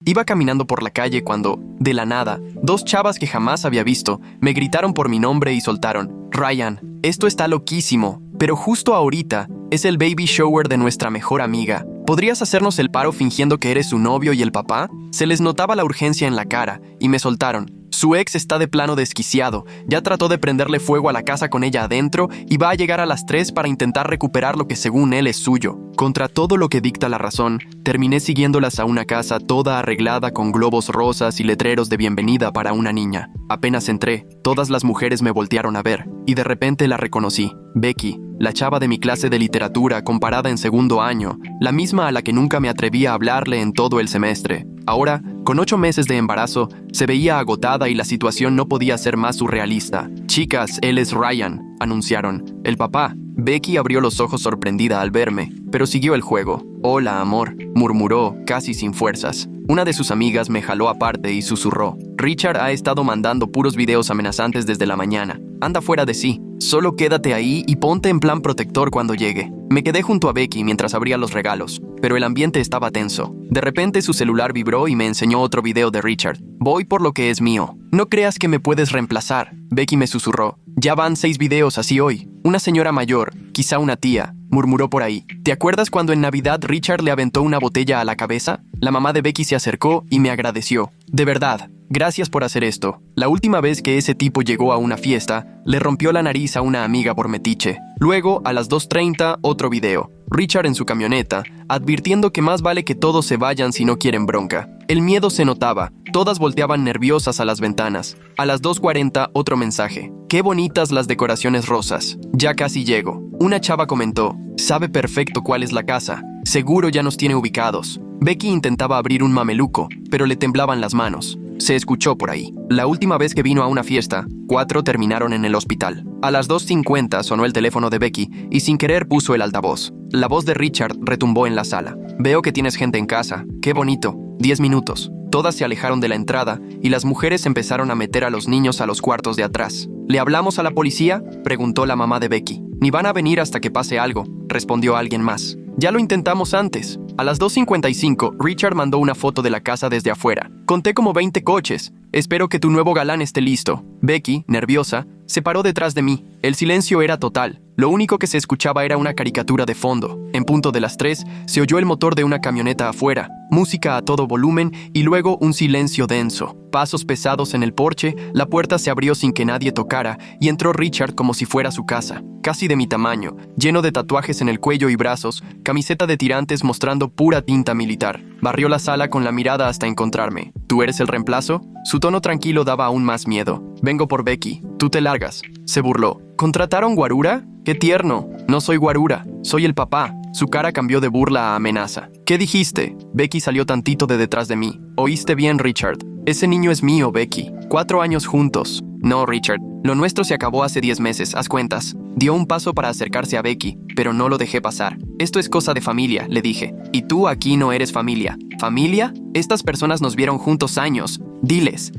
Iba caminando por la calle cuando, de la nada, dos chavas que jamás había visto me gritaron por mi nombre y soltaron: Ryan, esto está loquísimo, pero justo ahorita es el baby shower de nuestra mejor amiga. ¿Podrías hacernos el paro fingiendo que eres su novio y el papá? Se les notaba la urgencia en la cara y me soltaron: su ex está de plano desquiciado, ya trató de prenderle fuego a la casa con ella adentro y va a llegar a las 3 para intentar recuperar lo que según él es suyo. Contra todo lo que dicta la razón, terminé siguiéndolas a una casa toda arreglada con globos rosas y letreros de bienvenida para una niña. Apenas entré, todas las mujeres me voltearon a ver y de repente la reconocí. Becky, la chava de mi clase de literatura comparada en segundo año, la misma a la que nunca me atreví a hablarle en todo el semestre. Ahora, con 8 meses de embarazo, se veía agotada y la situación no podía ser más surrealista. Chicas, él es Ryan, anunciaron. El papá. Becky abrió los ojos sorprendida al verme, pero siguió el juego. Hola, amor, murmuró, casi sin fuerzas. Una de sus amigas me jaló aparte y susurró: Richard ha estado mandando puros videos amenazantes desde la mañana. Anda fuera de sí. Solo quédate ahí y ponte en plan protector cuando llegue. Me quedé junto a Becky mientras abría los regalos, pero el ambiente estaba tenso. De repente su celular vibró y me enseñó otro video de Richard. Voy por lo que es mío. No creas que me puedes reemplazar, Becky me susurró. Ya van 6 videos así hoy. Una señora mayor, quizá una tía, murmuró por ahí. ¿Te acuerdas cuando en Navidad Richard le aventó una botella a la cabeza? La mamá de Becky se acercó y me agradeció. De verdad, gracias por hacer esto. La última vez que ese tipo llegó a una fiesta, le rompió la nariz a una amiga por metiche. Luego, a las 2:30, otro video. Richard en su camioneta, advirtiendo que más vale que todos se vayan si no quieren bronca. El miedo se notaba. Todas volteaban nerviosas a las ventanas. A las 2:40, otro mensaje. Qué bonitas las decoraciones rosas. Ya casi llego. Una chava comentó: sabe perfecto cuál es la casa. Seguro ya nos tiene ubicados. Becky intentaba abrir un mameluco, pero le temblaban las manos. Se escuchó por ahí. La última vez que vino a una fiesta, 4 terminaron en el hospital. A las 2:50 sonó el teléfono de Becky y sin querer puso el altavoz. La voz de Richard retumbó en la sala. Veo que tienes gente en casa. Qué bonito. 10 minutos. Todas se alejaron de la entrada y las mujeres empezaron a meter a los niños a los cuartos de atrás. ¿Le hablamos a la policía?, preguntó la mamá de Becky. Ni van a venir hasta que pase algo, respondió alguien más. Ya lo intentamos antes. A las 2:55, Richard mandó una foto de la casa desde afuera. Conté como 20 coches. Espero que tu nuevo galán esté listo. Becky, nerviosa, se paró detrás de mí. El silencio era total. Lo único que se escuchaba era una caricatura de fondo. En punto de las 3, se oyó el motor de una camioneta afuera, música a todo volumen y luego un silencio denso. Pasos pesados en el porche, la puerta se abrió sin que nadie tocara y entró Richard como si fuera su casa, casi de mi tamaño, lleno de tatuajes en el cuello y brazos, camiseta de tirantes mostrando pura tinta militar. Barrió la sala con la mirada hasta encontrarme. ¿Tú eres el reemplazo? Su tono tranquilo daba aún más miedo. Vengo por Becky. Tú te largas. Se burló. ¿Contrataron guarura? ¡Qué tierno! No soy guarura. Soy el papá. Su cara cambió de burla a amenaza. ¿Qué dijiste? Becky salió tantito de detrás de mí. Oíste bien, Richard. Ese niño es mío, Becky. 4 años juntos. No, Richard. Lo nuestro se acabó hace 10 meses, haz cuentas. Dio un paso para acercarse a Becky, pero no lo dejé pasar. Esto es cosa de familia, le dije. Y tú aquí no eres familia. ¿Familia? Estas personas nos vieron juntos años. Diles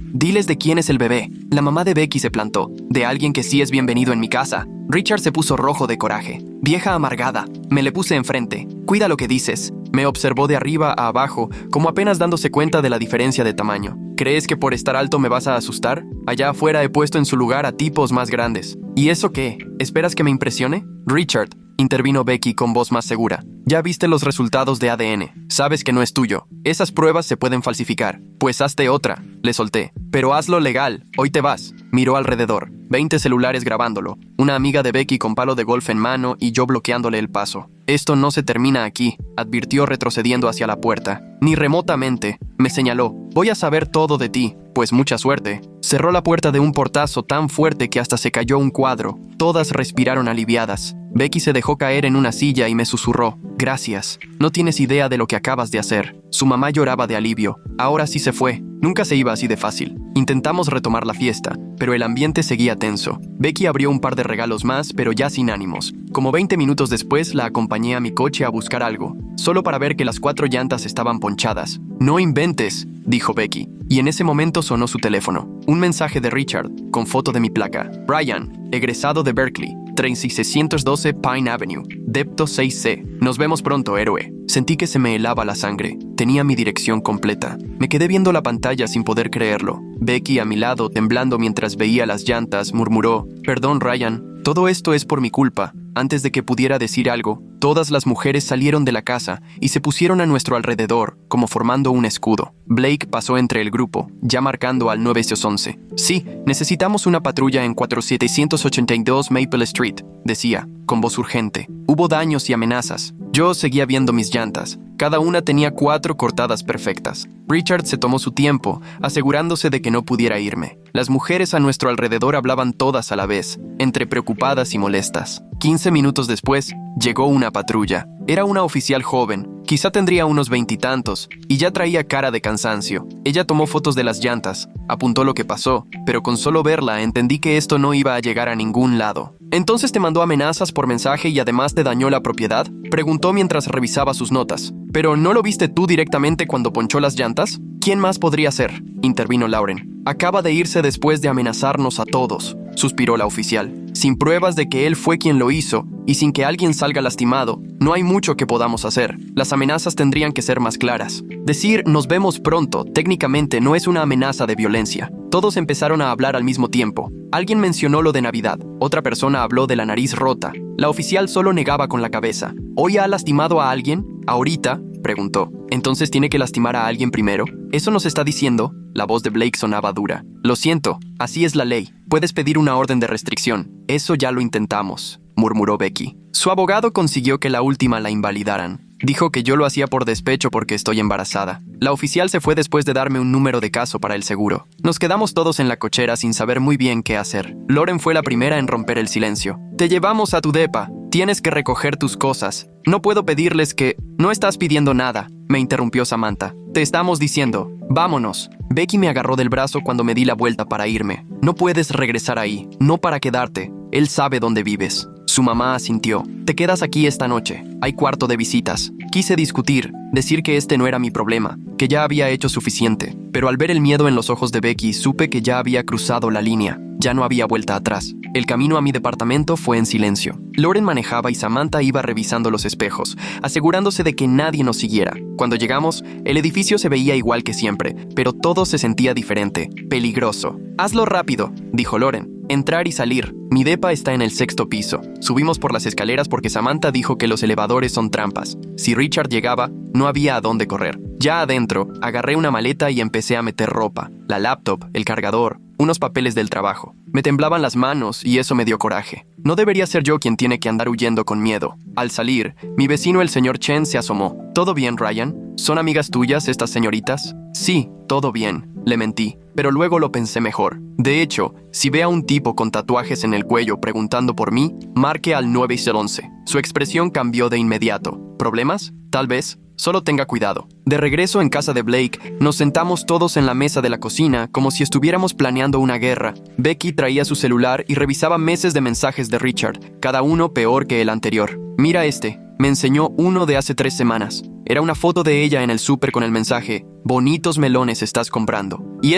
de quién es el bebé. La mamá de Becky se plantó. De alguien que sí es bienvenido en mi casa. Richard se puso rojo de coraje. Vieja amargada. Me le puse enfrente. Cuida lo que dices. Me observó de arriba a abajo, como apenas dándose cuenta de la diferencia de tamaño. ¿Crees que por estar alto me vas a asustar? Allá afuera he puesto en su lugar a tipos más grandes. ¿Y eso qué? ¿Esperas que me impresione? Richard, intervino Becky con voz más segura. Ya viste los resultados de ADN. Sabes que no es tuyo. Esas pruebas se pueden falsificar. Pues hazte otra. Le solté. Pero hazlo legal. Hoy te vas. Miró alrededor. 20 celulares grabándolo. Una amiga de Becky con palo de golf en mano y yo bloqueándole el paso. Esto no se termina aquí, advirtió retrocediendo hacia la puerta. Ni remotamente. Me señaló. Voy a saber todo de ti. Pues mucha suerte. Cerró la puerta de un portazo tan fuerte que hasta se cayó un cuadro. Todas respiraron aliviadas. Becky se dejó caer en una silla y me susurró. Gracias. No tienes idea de lo que acabas de hacer. Su mamá lloraba de alivio. Ahora sí se fue. Nunca se iba así de fácil. Intentamos retomar la fiesta, pero el ambiente seguía tenso. Becky abrió un par de regalos más, pero ya sin ánimos. Como 20 minutos después, la acompañé a mi coche a buscar algo, solo para ver que las 4 llantas estaban ponchadas. No inventes, dijo Becky, y en ese momento sonó su teléfono. Un mensaje de Richard, con foto de mi placa. Ryan, egresado de Berkeley, 3612 Pine Avenue. Depto 6C. Nos vemos pronto, héroe. Sentí que se me helaba la sangre. Tenía mi dirección completa. Me quedé viendo la pantalla sin poder creerlo. Becky, a mi lado, temblando mientras veía las llantas, murmuró: «Perdón, Ryan. Todo esto es por mi culpa». Antes de que pudiera decir algo, todas las mujeres salieron de la casa y se pusieron a nuestro alrededor, como formando un escudo. Blake pasó entre el grupo, ya marcando al 911. «Sí, necesitamos una patrulla en 4782 Maple Street», decía, con voz urgente. Hubo daños y amenazas. Yo seguía viendo mis llantas. Cada una tenía 4 cortadas perfectas. Richard se tomó su tiempo, asegurándose de que no pudiera irme. Las mujeres a nuestro alrededor hablaban todas a la vez, entre preocupadas y molestas. 15 minutos después, llegó una patrulla. Era una oficial joven, quizá tendría unos 20 y tantos, y ya traía cara de cansancio. Ella tomó fotos de las llantas, apuntó lo que pasó, pero con solo verla entendí que esto no iba a llegar a ningún lado. «¿Entonces te mandó amenazas por mensaje y además te dañó la propiedad?», preguntó mientras revisaba sus notas. «¿Pero no lo viste tú directamente cuando ponchó las llantas?». «¿Quién más podría ser?», intervino Lauren. «Acaba de irse después de amenazarnos a todos», suspiró la oficial. «Sin pruebas de que él fue quien lo hizo, y sin que alguien salga lastimado, no hay mucho que podamos hacer. Las amenazas tendrían que ser más claras. Decir «nos vemos pronto» técnicamente no es una amenaza de violencia». Todos empezaron a hablar al mismo tiempo. Alguien mencionó lo de Navidad, otra persona habló de la nariz rota. La oficial solo negaba con la cabeza. «¿Hoy ha lastimado a alguien? ¿Ahorita?», preguntó. «¿Entonces tiene que lastimar a alguien primero? ¿Eso nos está diciendo?». La voz de Blake sonaba dura. «Lo siento, así es la ley. Puedes pedir una orden de restricción». «Eso ya lo intentamos», murmuró Becky. Su abogado consiguió que la última la invalidaran. Dijo que yo lo hacía por despecho porque estoy embarazada. La oficial se fue después de darme un número de caso para el seguro. Nos quedamos todos en la cochera sin saber muy bien qué hacer. Lauren fue la primera en romper el silencio. «Te llevamos a tu depa. Tienes que recoger tus cosas. No puedo pedirles que...». «No estás pidiendo nada», me interrumpió Samantha. «Te estamos diciendo, vámonos». Becky me agarró del brazo cuando me di la vuelta para irme. «No puedes regresar ahí, no para quedarte. Él sabe dónde vives». Su mamá asintió. «Te quedas aquí esta noche. Hay cuarto de visitas». Quise discutir, decir que este no era mi problema, que ya había hecho suficiente. Pero al ver el miedo en los ojos de Becky, supe que ya había cruzado la línea. Ya no había vuelta atrás. El camino a mi departamento fue en silencio. Lauren manejaba y Samantha iba revisando los espejos, asegurándose de que nadie nos siguiera. Cuando llegamos, el edificio se veía igual que siempre, pero todo se sentía diferente, peligroso. «Hazlo rápido», dijo Lauren. «Entrar y salir. Mi depa está en el 6º piso». Subimos por las escaleras porque Samantha dijo que los elevadores son trampas. Si Richard llegaba, no había a dónde correr. Ya adentro, agarré una maleta y empecé a meter ropa, la laptop, el cargador, unos papeles del trabajo. Me temblaban las manos y eso me dio coraje. No debería ser yo quien tiene que andar huyendo con miedo. Al salir, mi vecino el señor Chen se asomó. «¿Todo bien, Ryan? ¿Son amigas tuyas estas señoritas?». «Sí, todo bien», le mentí, pero luego lo pensé mejor. De hecho, si ve a un tipo con tatuajes en el cuello preguntando por mí, marque al 911. Su expresión cambió de inmediato. ¿Problemas? Tal vez. Solo tenga cuidado. De regreso en casa de Blake, nos sentamos todos en la mesa de la cocina como si estuviéramos planeando una guerra. Becky traía su celular y revisaba meses de mensajes de Richard, cada uno peor que el anterior. «Mira este», me enseñó uno de hace 3 semanas. Era una foto de ella en el súper con el mensaje: «Bonitos melones estás comprando». Y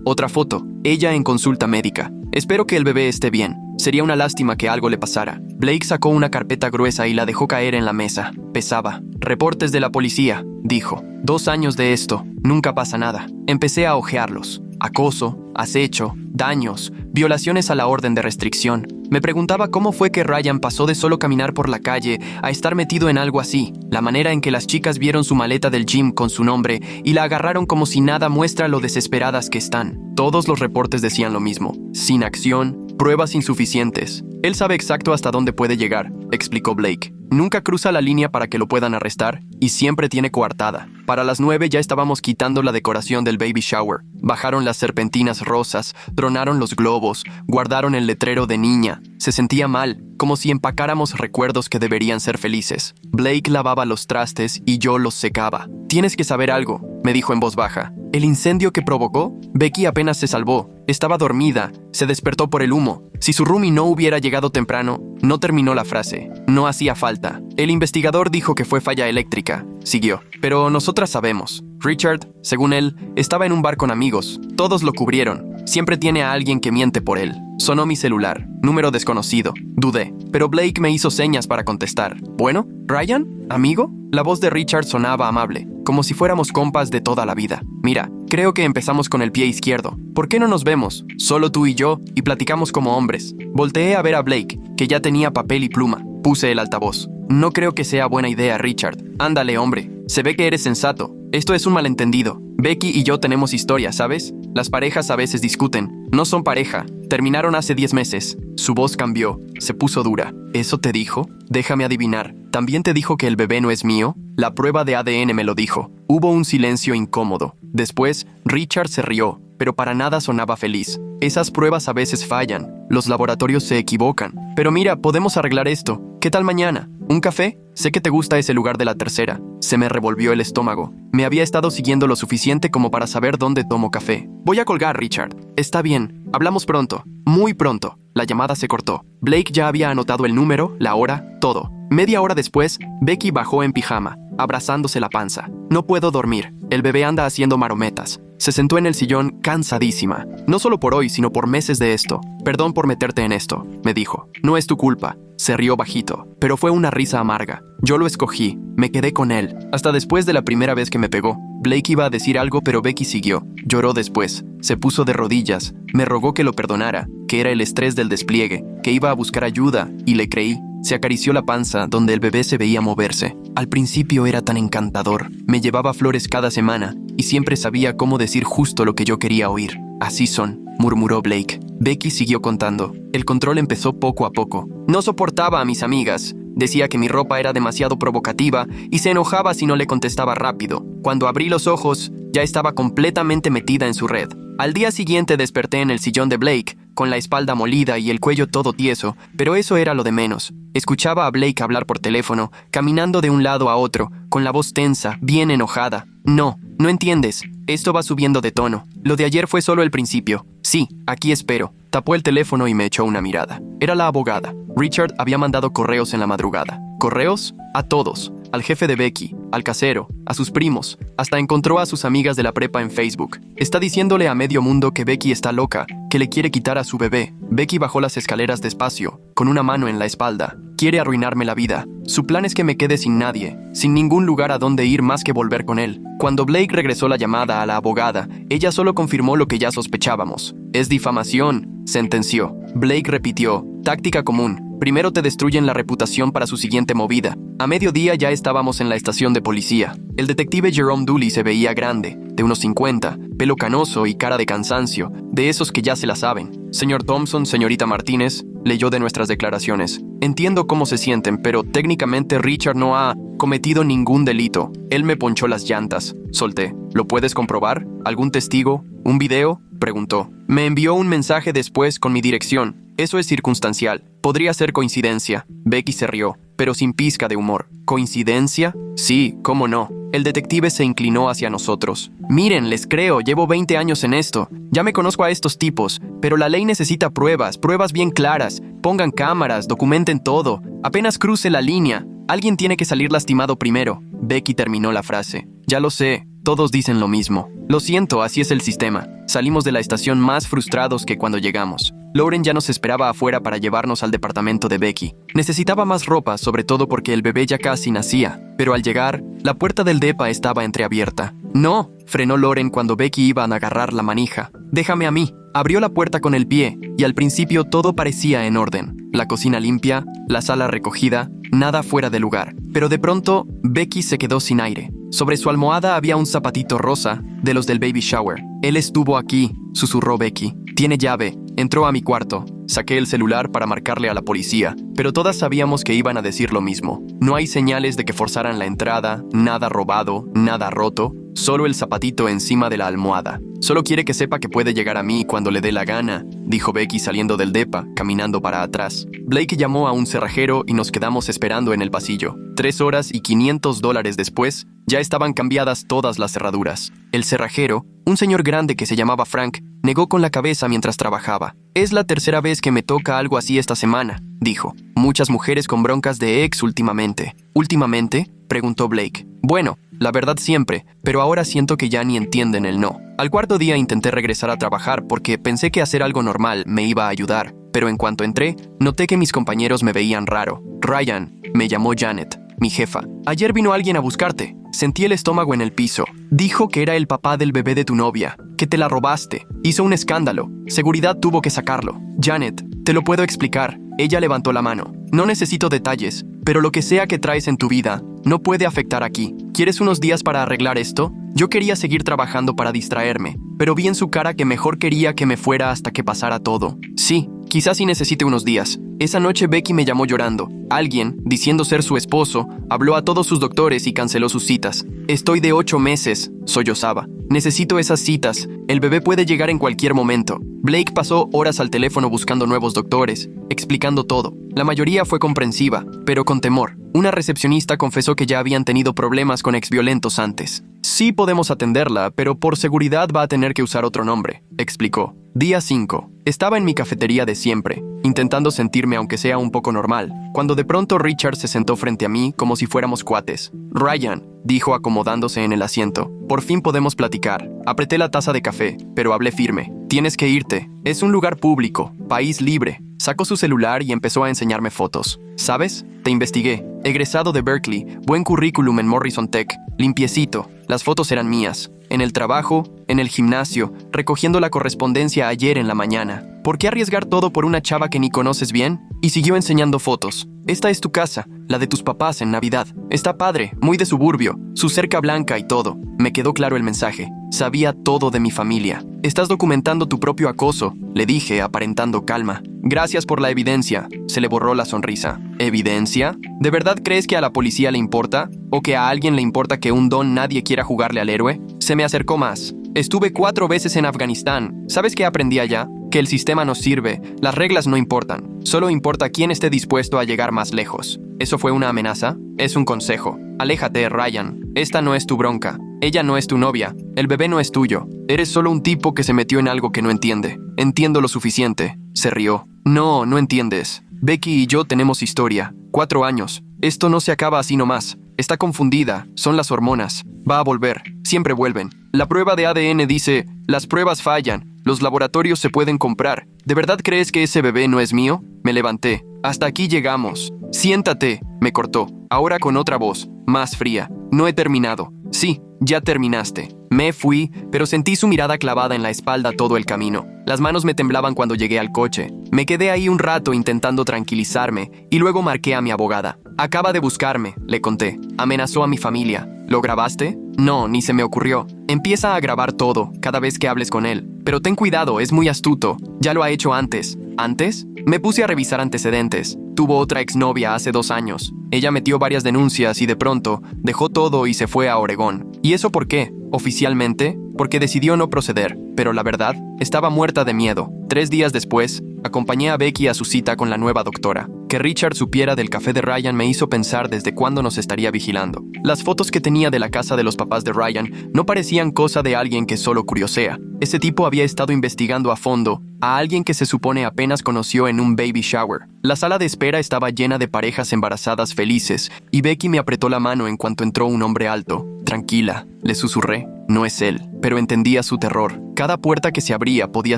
otra foto, ella en consulta médica. «Espero que el bebé esté bien. Sería una lástima que algo le pasara». Blake sacó una carpeta gruesa y la dejó caer en la mesa. Pesaba. «Reportes de la policía», dijo. 2 años de esto. Nunca pasa nada. Empecé a hojearlos. Acoso, acecho, daños, violaciones a la orden de restricción. Me preguntaba cómo fue que Ryan pasó de solo caminar por la calle a estar metido en algo así. La manera en que las chicas vieron su maleta del gym con su nombre y la agarraron como si nada muestra lo desesperadas que están. Todos los reportes decían lo mismo. Sin acción, pruebas insuficientes. «Él sabe exacto hasta dónde puede llegar», explicó Blake. «Nunca cruza la línea para que lo puedan arrestar y siempre tiene coartada». Para las 9 ya estábamos quitando la decoración del baby shower. Bajaron las serpentinas rosas, tronaron los globos, guardaron el letrero de niña. Se sentía mal, como si empacáramos recuerdos que deberían ser felices. Blake lavaba los trastes y yo los secaba. «Tienes que saber algo», me dijo en voz baja. «¿El incendio que provocó? Becky apenas se salvó. Estaba dormida. Se despertó por el humo. Si su roomie no hubiera llegado temprano...». No terminó la frase. «No hacía falta. El investigador dijo que fue falla eléctrica», siguió. «Pero nosotras sabemos. Richard, según él, estaba en un bar con amigos. Todos lo cubrieron. Siempre tiene a alguien que miente por él. Sonó mi celular. Número desconocido. Dudé, pero Blake me hizo señas para contestar. ¿Bueno? ¿Ryan? ¿Amigo? La voz de Richard sonaba amable, como si fuéramos compas de toda la vida. Mira, creo que empezamos con el pie izquierdo. ¿Por qué no nos vemos? Solo tú y yo, y platicamos como hombres. Volteé a ver a Blake, que ya tenía papel y pluma. Puse el altavoz. No creo que sea buena idea, Richard. Ándale, hombre. Se ve que eres sensato. Esto es un malentendido. Becky y yo tenemos historia, ¿sabes? Las parejas a veces discuten. No son pareja. Terminaron hace 10 meses. Su voz cambió. Se puso dura. ¿Eso te dijo? Déjame adivinar. ¿También te dijo que el bebé no es mío? La prueba de ADN me lo dijo. Hubo un silencio incómodo. Después, Richard se rió, pero para nada sonaba feliz. Esas pruebas a veces fallan. Los laboratorios se equivocan. Pero mira, podemos arreglar esto. ¿Qué tal mañana? ¿Un café? Sé que te gusta ese lugar de la tercera. Se me revolvió el estómago. Me había estado siguiendo lo suficiente como para saber dónde tomo café. Voy a colgar, Richard. Está bien. Hablamos pronto. Muy pronto. La llamada se cortó. Blake ya había anotado el número, la hora, todo. Media hora después, Becky bajó en pijama, abrazándose la panza. No puedo dormir. El bebé anda haciendo marometas. Se sentó en el sillón cansadísima. No solo por hoy, sino por meses de esto. Perdón por meterte en esto, me dijo. No es tu culpa. Se rió bajito, pero fue una risa amarga. Yo lo escogí. Me quedé con él. Hasta después de la primera vez que me pegó. Blake iba a decir algo, pero Becky siguió. Lloró después. Se puso de rodillas. Me rogó que lo perdonara, que era el estrés del despliegue, que iba a buscar ayuda, y le creí. Se acarició la panza, donde el bebé se veía moverse. Al principio era tan encantador. Me llevaba flores cada semana, y siempre sabía cómo decir justo lo que yo quería oír. Así son, murmuró Blake. Becky siguió contando. El control empezó poco a poco. No soportaba a mis amigas. Decía que mi ropa era demasiado provocativa y se enojaba si no le contestaba rápido. Cuando abrí los ojos, ya estaba completamente metida en su red. Al día siguiente desperté en el sillón de Blake, con la espalda molida y el cuello todo tieso, pero eso era lo de menos. Escuchaba a Blake hablar por teléfono, caminando de un lado a otro, con la voz tensa, bien enojada. No entiendes. Esto va subiendo de tono. Lo de ayer fue solo el principio. Sí, aquí espero. Tapó el teléfono y me echó una mirada. Era la abogada. Richard había mandado correos en la madrugada. ¿Correos? A todos. Al jefe de Becky, al casero, a sus primos. Hasta encontró a sus amigas de la prepa en Facebook. Está diciéndole a medio mundo que Becky está loca, que le quiere quitar a su bebé. Becky bajó las escaleras despacio, con una mano en la espalda. Quiere arruinarme la vida. Su plan es que me quede sin nadie, sin ningún lugar a donde ir más que volver con él. Cuando Blake regresó la llamada a la abogada, ella solo confirmó lo que ya sospechábamos. Es difamación, sentenció. Blake repitió, táctica común. Primero te destruyen la reputación para su siguiente movida. A mediodía ya estábamos en la estación de policía. El detective Jerome Dooley se veía grande, de unos 50, pelo canoso y cara de cansancio, de esos que ya se la saben. Señor Thompson, señorita Martínez, leyó de nuestras declaraciones. Entiendo cómo se sienten, pero técnicamente Richard no ha cometido ningún delito. Él me ponchó las llantas. Solté. ¿Lo puedes comprobar? ¿Algún testigo? ¿Un video? Preguntó. Me envió un mensaje después con mi dirección. Eso es circunstancial. Podría ser coincidencia. Becky se rió, pero sin pizca de humor. ¿Coincidencia? Sí, cómo no. El detective se inclinó hacia nosotros. Miren, les creo, llevo 20 años en esto. Ya me conozco a estos tipos, pero la ley necesita pruebas bien claras. Pongan cámaras, documenten todo. Apenas cruce la línea. Alguien tiene que salir lastimado primero. Becky terminó la frase. Ya lo sé, todos dicen lo mismo. Lo siento, así es el sistema. Salimos de la estación más frustrados que cuando llegamos. Lauren ya nos esperaba afuera para llevarnos al departamento de Becky. Necesitaba más ropa, sobre todo porque el bebé ya casi nacía. Pero al llegar, la puerta del depa estaba entreabierta. ¡No!, frenó Lauren cuando Becky iba a agarrar la manija. «Déjame a mí». Abrió la puerta con el pie, y al principio todo parecía en orden. La cocina limpia, la sala recogida, nada fuera de lugar. Pero de pronto, Becky se quedó sin aire. Sobre su almohada había un zapatito rosa, de los del baby shower. «Él estuvo aquí», susurró Becky. «Tiene llave». Entró a mi cuarto. Saqué el celular para marcarle a la policía, pero todas sabíamos que iban a decir lo mismo. No hay señales de que forzaran la entrada, nada robado, nada roto, solo el zapatito encima de la almohada. Solo quiere que sepa que puede llegar a mí cuando le dé la gana, dijo Becky saliendo del depa, caminando para atrás. Blake llamó a un cerrajero y nos quedamos esperando en el pasillo. 3 horas y $500 después, ya estaban cambiadas todas las cerraduras. El cerrajero, un señor grande que se llamaba Frank, negó con la cabeza mientras trabajaba. «Es la tercera vez que me toca algo así esta semana», dijo. «Muchas mujeres con broncas de ex últimamente». «¿Últimamente?», preguntó Blake. «Bueno, la verdad siempre, pero ahora siento que ya ni entienden el no». Al cuarto día intenté regresar a trabajar porque pensé que hacer algo normal me iba a ayudar, pero en cuanto entré, noté que mis compañeros me veían raro. Ryan, me llamó Janet, mi jefa. Ayer vino alguien a buscarte. Sentí el estómago en el piso. Dijo que era el papá del bebé de tu novia, que te la robaste. Hizo un escándalo. Seguridad tuvo que sacarlo. Janet, te lo puedo explicar. Ella levantó la mano. No necesito detalles, pero lo que sea que traes en tu vida no puede afectar aquí. ¿Quieres unos días para arreglar esto? Yo quería seguir trabajando para distraerme, pero vi en su cara que mejor quería que me fuera hasta que pasara todo. Sí, quizás sí necesite unos días. Esa noche Becky me llamó llorando. Alguien, diciendo ser su esposo, habló a todos sus doctores y canceló sus citas. Estoy de 8 meses, sollozaba. Necesito esas citas. El bebé puede llegar en cualquier momento. Blake pasó horas al teléfono buscando nuevos doctores, explicando todo. La mayoría fue comprensiva, pero con temor. Una recepcionista confesó que ya habían tenido problemas con exviolentos antes. Sí podemos atenderla, pero por seguridad va a tener que usar otro nombre, explicó. Día 5. Estaba en mi cafetería de siempre, intentando sentirme aunque sea un poco normal, cuando de pronto Richard se sentó frente a mí como si fuéramos cuates. Ryan, dijo acomodándose en el asiento. Por fin podemos platicar. Apreté la taza de café, pero hablé firme. Tienes que irte. Es un lugar público, país libre. Sacó su celular y empezó a enseñarme fotos. ¿Sabes? Te investigué. Egresado de Berkeley, buen currículum en Morrison Tech, limpiecito. Las fotos eran mías. En el trabajo, en el gimnasio, recogiendo la correspondencia ayer en la mañana. ¿Por qué arriesgar todo por una chava que ni conoces bien? Y siguió enseñando fotos. Esta es tu casa, la de tus papás en Navidad. Está padre, muy de suburbio, su cerca blanca y todo. Me quedó claro el mensaje. Sabía todo de mi familia. Estás documentando tu propio acoso, le dije, aparentando calma. Gracias por la evidencia. Se le borró la sonrisa. ¿Evidencia? ¿De verdad crees que a la policía le importa? ¿O que a alguien le importa que un don nadie quiera jugarle al héroe? Se me acercó más. Estuve 4 veces en Afganistán. ¿Sabes qué aprendí allá? Que el sistema no sirve, las reglas no importan. Solo importa quién esté dispuesto a llegar más lejos. ¿Eso fue una amenaza? Es un consejo. Aléjate, Ryan. Esta no es tu bronca. Ella no es tu novia. El bebé no es tuyo. Eres solo un tipo que se metió en algo que no entiende. Entiendo lo suficiente. Se rió. No, no entiendes. Becky y yo tenemos historia. 4 años. Esto no se acaba así nomás. Está confundida. Son las hormonas. Va a volver. Siempre vuelven. La prueba de ADN dice, las pruebas fallan. Los laboratorios se pueden comprar. ¿De verdad crees que ese bebé no es mío? Me levanté. Hasta aquí llegamos. Siéntate, me cortó. Ahora con otra voz, más fría. No he terminado. Sí, ya terminaste. Me fui, pero sentí su mirada clavada en la espalda todo el camino. Las manos me temblaban cuando llegué al coche. Me quedé ahí un rato intentando tranquilizarme y luego marqué a mi abogada. Acaba de buscarme, le conté. Amenazó a mi familia. ¿Lo grabaste? No, ni se me ocurrió. Empieza a grabar todo, cada vez que hables con él. Pero ten cuidado, es muy astuto. Ya lo ha hecho antes. ¿Antes? Me puse a revisar antecedentes. Tuvo otra exnovia hace 2 años. Ella metió varias denuncias y de pronto dejó todo y se fue a Oregón. ¿Y eso por qué? Oficialmente, porque decidió no proceder. Pero la verdad, estaba muerta de miedo. 3 días después, acompañé a Becky a su cita con la nueva doctora. Que Richard supiera del café de Ryan me hizo pensar desde cuándo nos estaría vigilando. Las fotos que tenía de la casa de los papás de Ryan no parecían cosa de alguien que solo curiosea. Ese tipo había estado investigando a fondo a alguien que se supone apenas conoció en un baby shower. La sala de espera estaba llena de parejas embarazadas felices y Becky me apretó la mano en cuanto entró un hombre alto. Tranquila, le susurré. No es él, pero entendía su terror. Cada puerta que se abría podía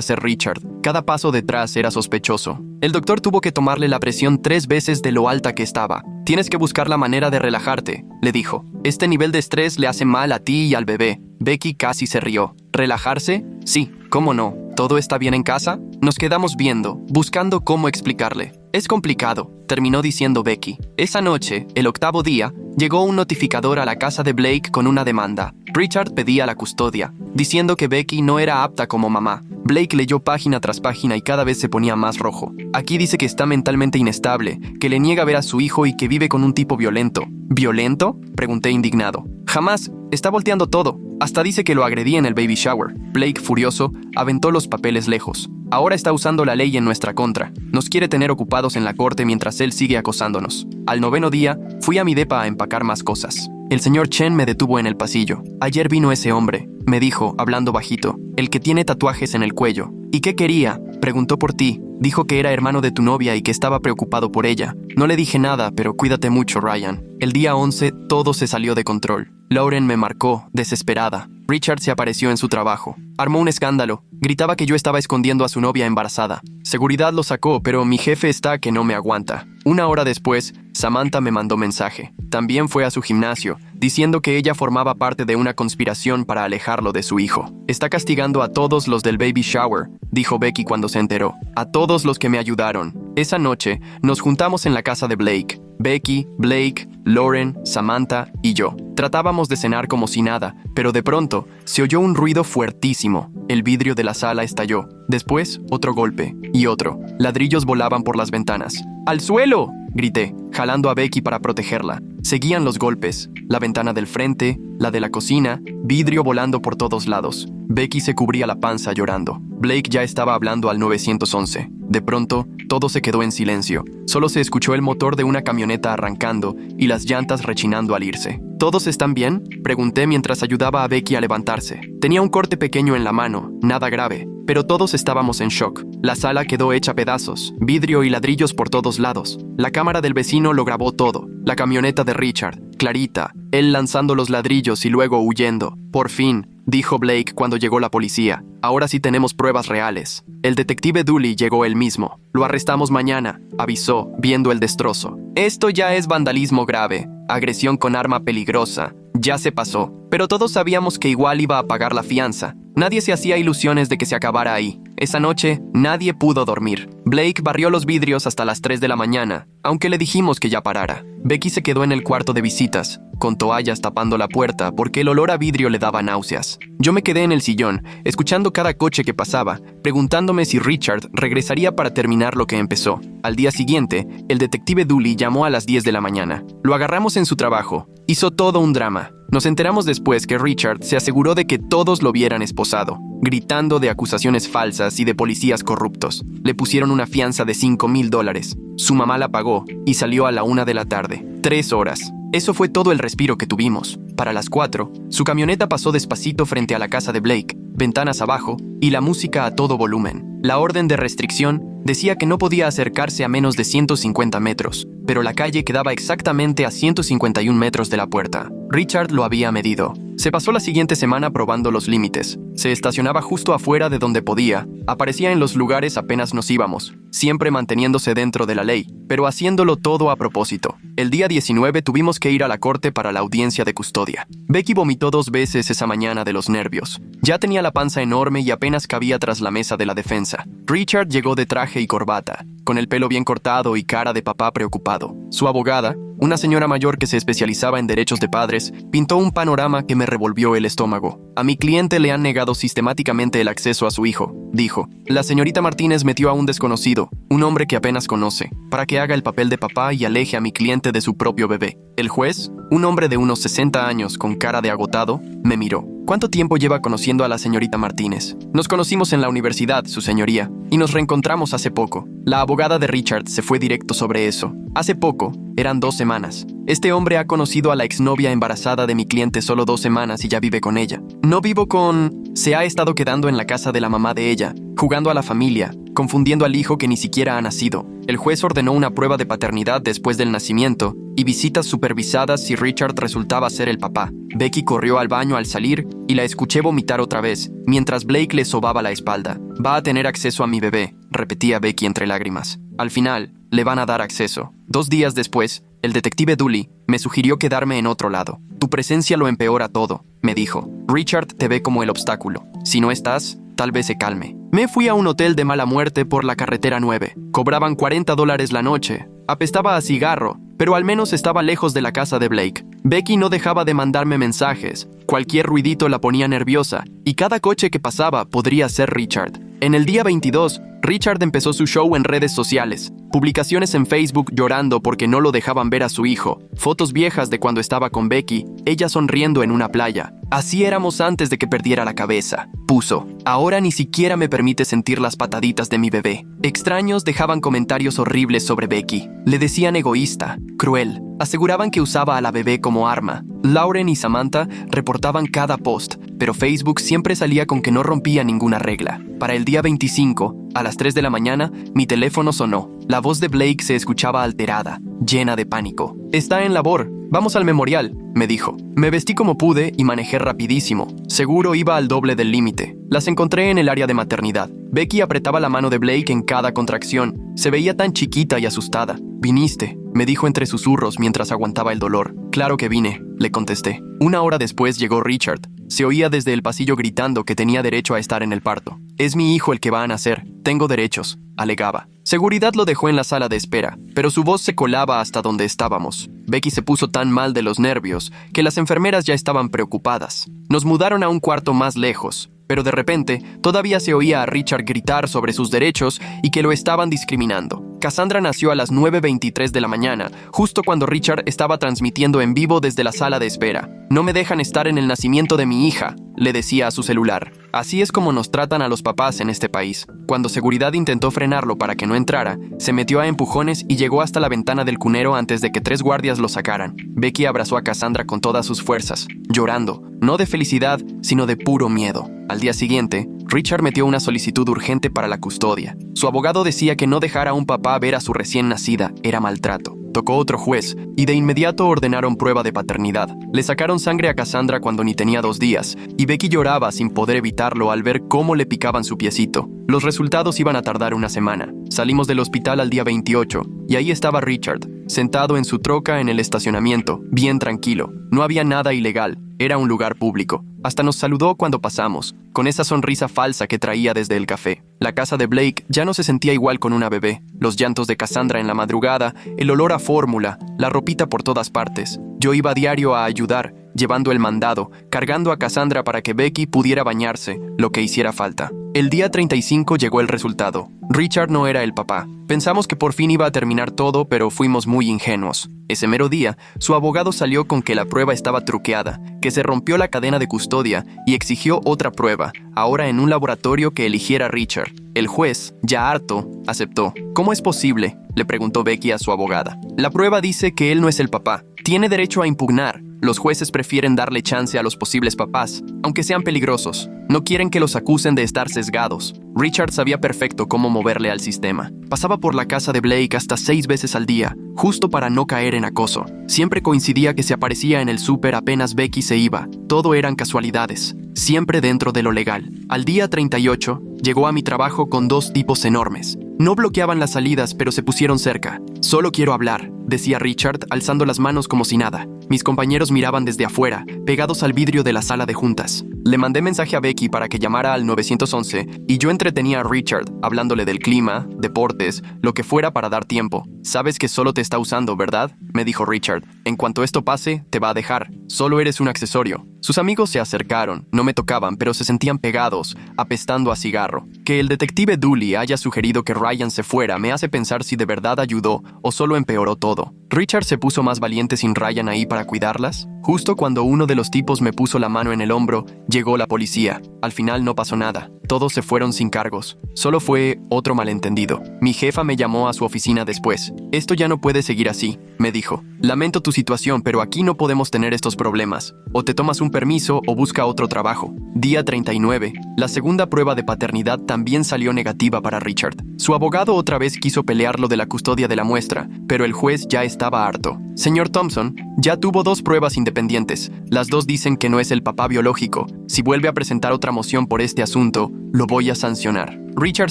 ser Richard. Cada paso detrás era sospechoso. El doctor tuvo que tomarle la presión 3 veces de lo alta que estaba. Tienes que buscar la manera de relajarte, le dijo. Este nivel de estrés le hace mal a ti y al bebé. Becky casi se rió. ¿Relajarse? Sí, ¿cómo no? ¿Todo está bien en casa? Nos quedamos viendo, buscando cómo explicarle. Es complicado, terminó diciendo Becky. Esa noche, el 8º día, llegó un notificador a la casa de Blake con una demanda. Richard pedía la custodia, diciendo que Becky no era apta como mamá. Blake leyó página tras página y cada vez se ponía más rojo. Aquí dice que está mentalmente inestable, que le niega ver a su hijo y que vive con un tipo violento. ¿Violento? Pregunté indignado. Jamás. Está volteando todo. Hasta dice que lo agredí en el baby shower. Blake, furioso, aventó los papeles lejos. Ahora está usando la ley en nuestra contra. Nos quiere tener ocupados en la corte mientras él sigue acosándonos. Al 9º día, fui a mi depa a empacar más cosas. El señor Chen me detuvo en el pasillo. Ayer vino ese hombre, me dijo, hablando bajito, el que tiene tatuajes en el cuello. ¿Y qué quería? Preguntó por ti. Dijo que era hermano de tu novia y que estaba preocupado por ella. No le dije nada, pero cuídate mucho, Ryan. El día 11, todo se salió de control. Lauren me marcó, desesperada. Richard se apareció en su trabajo. Armó un escándalo. Gritaba que yo estaba escondiendo a su novia embarazada. Seguridad lo sacó, pero mi jefe está que no me aguanta. Una hora después, Samantha me mandó mensaje. También fue a su gimnasio, diciendo que ella formaba parte de una conspiración para alejarlo de su hijo. Está castigando a todos los del baby shower, dijo Becky cuando se enteró. A todos los que me ayudaron. Esa noche, nos juntamos en la casa de Blake. Becky, Blake, Lauren, Samantha y yo. Tratábamos de cenar como si nada, pero de pronto se oyó un ruido fuertísimo. El vidrio de la sala estalló. Después, otro golpe y otro. Ladrillos volaban por las ventanas. ¡Al suelo!, grité, jalando a Becky para protegerla. Seguían los golpes. La ventana del frente, la de la cocina, vidrio volando por todos lados. Becky se cubría la panza llorando. Blake ya estaba hablando al 911. De pronto, todo se quedó en silencio. Solo se escuchó el motor de una camioneta arrancando y las llantas rechinando al irse. ¿Todos están bien?, pregunté mientras ayudaba a Becky a levantarse. Tenía un corte pequeño en la mano, nada grave, pero todos estábamos en shock. La sala quedó hecha pedazos, vidrio y ladrillos por todos lados. La cámara del vecino lo grabó todo. La camioneta de Richard, clarita, él lanzando los ladrillos y luego huyendo. Por fin, dijo Blake cuando llegó la policía. Ahora sí tenemos pruebas reales. El detective Dooley llegó él mismo. Lo arrestamos mañana, avisó, viendo el destrozo. Esto ya es vandalismo grave, agresión con arma peligrosa. Ya se pasó, pero todos sabíamos que igual iba a pagar la fianza. Nadie se hacía ilusiones de que se acabara ahí. Esa noche, nadie pudo dormir. Blake barrió los vidrios hasta las 3 de la mañana, aunque le dijimos que ya parara. Becky se quedó en el cuarto de visitas, con toallas tapando la puerta porque el olor a vidrio le daba náuseas. Yo me quedé en el sillón, escuchando cada coche que pasaba, preguntándome si Richard regresaría para terminar lo que empezó. Al día siguiente, el detective Dooley llamó a las 10 de la mañana. Lo agarramos en su trabajo. Hizo todo un drama. Nos enteramos después que Richard se aseguró de que todos lo vieran esposado, gritando de acusaciones falsas y de policías corruptos. Le pusieron una fianza de $5,000. Su mamá la pagó y salió a la 1 de la tarde. 3 horas. Eso fue todo el respiro que tuvimos. Para las 4, su camioneta pasó despacito frente a la casa de Blake, ventanas abajo y la música a todo volumen. La orden de restricción decía que no podía acercarse a menos de 150 metros, pero la calle quedaba exactamente a 151 metros de la puerta. Richard lo había medido. Se pasó la siguiente semana probando los límites. Se estacionaba justo afuera de donde podía, aparecía en los lugares apenas nos íbamos, siempre manteniéndose dentro de la ley, pero haciéndolo todo a propósito. El día 19 tuvimos que ir a la corte para la audiencia de custodia. Becky vomitó 2 veces esa mañana de los nervios. Ya tenía la panza enorme y apenas cabía tras la mesa de la defensa. Richard llegó de traje y corbata, con el pelo bien cortado y cara de papá preocupado. Su abogada, una señora mayor que se especializaba en derechos de padres, pintó un panorama que me revolvió el estómago. A mi cliente le han negado sistemáticamente el acceso a su hijo, dijo. La señorita Martínez metió a un desconocido, un hombre que apenas conoce, para que haga el papel de papá y aleje a mi cliente de su propio bebé. El juez, un hombre de unos 60 años con cara de agotado, me miró. ¿Cuánto tiempo lleva conociendo a la señorita Martínez? Nos conocimos en la universidad, su señoría, y nos reencontramos hace poco. La abogada de Richard se fue directo sobre eso. Hace poco, eran 2 semanas. Este hombre ha conocido a la exnovia embarazada de mi cliente solo 2 semanas y ya vive con ella. No vivo con... Se ha estado quedando en la casa de la mamá de ella, jugando a la familia, confundiendo al hijo que ni siquiera ha nacido. El juez ordenó una prueba de paternidad después del nacimiento y visitas supervisadas si Richard resultaba ser el papá. Becky corrió al baño al salir y la escuché vomitar otra vez, mientras Blake le sobaba la espalda. Va a tener acceso a mi bebé, repetía Becky entre lágrimas. Al final, le van a dar acceso. 2 días después, el detective Dooley me sugirió quedarme en otro lado. Tu presencia lo empeora todo, me dijo. Richard te ve como el obstáculo. Si no estás, tal vez se calme. Me fui a un hotel de mala muerte por la carretera 9. Cobraban $40 la noche. Apestaba a cigarro, pero al menos estaba lejos de la casa de Blake. Becky no dejaba de mandarme mensajes. Cualquier ruidito la ponía nerviosa, y cada coche que pasaba podría ser Richard. En el día 22, Richard empezó su show en redes sociales. Publicaciones en Facebook llorando porque no lo dejaban ver a su hijo. Fotos viejas de cuando estaba con Becky, ella sonriendo en una playa. Así éramos antes de que perdiera la cabeza. Puso, ahora ni siquiera me permite sentir las pataditas de mi bebé. Extraños dejaban comentarios horribles sobre Becky. Le decían egoísta, cruel. Aseguraban que usaba a la bebé como arma. Lauren y Samantha reportaban cada post, pero Facebook siempre salía con que no rompía ninguna regla. Para el día 25, a las 3 de la mañana, mi teléfono sonó. La voz de Blake se escuchaba alterada, llena de pánico. Está en labor, Vamos al memorial, me dijo. Me vestí como pude y manejé rapidísimo. Seguro iba al doble del límite. Las encontré en el área de maternidad. Becky apretaba la mano de Blake en cada contracción. Se veía tan chiquita y asustada. «Viniste», me dijo entre susurros mientras aguantaba el dolor. «Claro que vine», le contesté. 1 hora después llegó Richard. Se oía desde el pasillo gritando que tenía derecho a estar en el parto. «Es mi hijo el que va a nacer. Tengo derechos», alegaba. Seguridad lo dejó en la sala de espera, pero su voz se colaba hasta donde estábamos. Becky se puso tan mal de los nervios que las enfermeras ya estaban preocupadas. Nos mudaron a un cuarto más lejos, pero de repente todavía se oía a Richard gritar sobre sus derechos y que lo estaban discriminando. Cassandra nació a las 9:23 de la mañana, justo cuando Richard estaba transmitiendo en vivo desde la sala de espera. «No me dejan estar en el nacimiento de mi hija», le decía a su celular. Así es como nos tratan a los papás en este país. Cuando seguridad intentó frenarlo para que no entrara, se metió a empujones y llegó hasta la ventana del cunero antes de que 3 guardias lo sacaran. Becky abrazó a Cassandra con todas sus fuerzas, llorando, no de felicidad, sino de puro miedo. Al día siguiente, Richard metió una solicitud urgente para la custodia. Su abogado decía que no dejar a un papá ver a su recién nacida era maltrato. Tocó otro juez y de inmediato ordenaron prueba de paternidad. Le sacaron sangre a Cassandra cuando ni tenía 2 días y Becky lloraba sin poder evitarlo al ver cómo le picaban su piecito. Los resultados iban a tardar 1 semana. Salimos del hospital al día 28 y ahí estaba Richard, sentado en su troca en el estacionamiento, bien tranquilo. No había nada ilegal, era un lugar público. Hasta nos saludó cuando pasamos, con esa sonrisa falsa que traía desde el café. La casa de Blake ya no se sentía igual con una bebé. Los llantos de Cassandra en la madrugada, el olor a fórmula, la ropita por todas partes. Yo iba a diario a ayudar, llevando el mandado, cargando a Cassandra para que Becky pudiera bañarse, lo que hiciera falta. El día 35 llegó el resultado. Richard no era el papá. Pensamos que por fin iba a terminar todo, pero fuimos muy ingenuos. Ese mero día, su abogado salió con que la prueba estaba truqueada, que se rompió la cadena de custodia y exigió otra prueba, ahora en un laboratorio que eligiera Richard. El juez, ya harto, aceptó. «¿Cómo es posible?», le preguntó Becky a su abogada. «La prueba dice que él no es el papá. Tiene derecho a impugnar. Los jueces prefieren darle chance a los posibles papás, aunque sean peligrosos. No quieren que los acusen de estar sesgados». Richard sabía perfecto cómo moverle al sistema. Pasaba por la casa de Blake hasta 6 veces al día, justo para no caer en acoso. Siempre coincidía que se aparecía en el súper apenas Becky se iba. Todo eran casualidades, siempre dentro de lo legal. Al día 38, llegó a mi trabajo con 2 tipos enormes. No bloqueaban las salidas, pero se pusieron cerca. «Solo quiero hablar», decía Richard, alzando las manos como si nada. Mis compañeros miraban desde afuera, pegados al vidrio de la sala de juntas. Le mandé mensaje a Becky para que llamara al 911 y yo entretenía a Richard, hablándole del clima, deportes, lo que fuera para dar tiempo. «Sabes que solo te está usando, ¿verdad?», me dijo Richard. «En cuanto esto pase, te va a dejar. Solo eres un accesorio». Sus amigos se acercaron, no me tocaban, pero se sentían pegados, apestando a cigarro. Que el detective Dooley haya sugerido que Ryan se fuera me hace pensar si de verdad ayudó o solo empeoró todo. ¿Richard se puso más valiente sin Ryan ahí para cuidarlas? Justo cuando uno de los tipos me puso la mano en el hombro, llegó la policía. Al final no pasó nada. Todos se fueron sin cargos. Solo fue otro malentendido. Mi jefa me llamó a su oficina después. «Esto ya no puede seguir así», me dijo. «Lamento tu situación, pero aquí no podemos tener estos problemas. O te tomas un permiso o busca otro trabajo». Día 39. La segunda prueba de paternidad también salió negativa para Richard. Su abogado otra vez quiso pelear lo de la custodia de la muestra, pero el juez ya estaba harto. «Señor Thompson, ya tuvo 2 pruebas independientes. Las 2 dicen que no es el papá biológico. Si vuelve a presentar otra moción por este asunto, lo voy a sancionar». Richard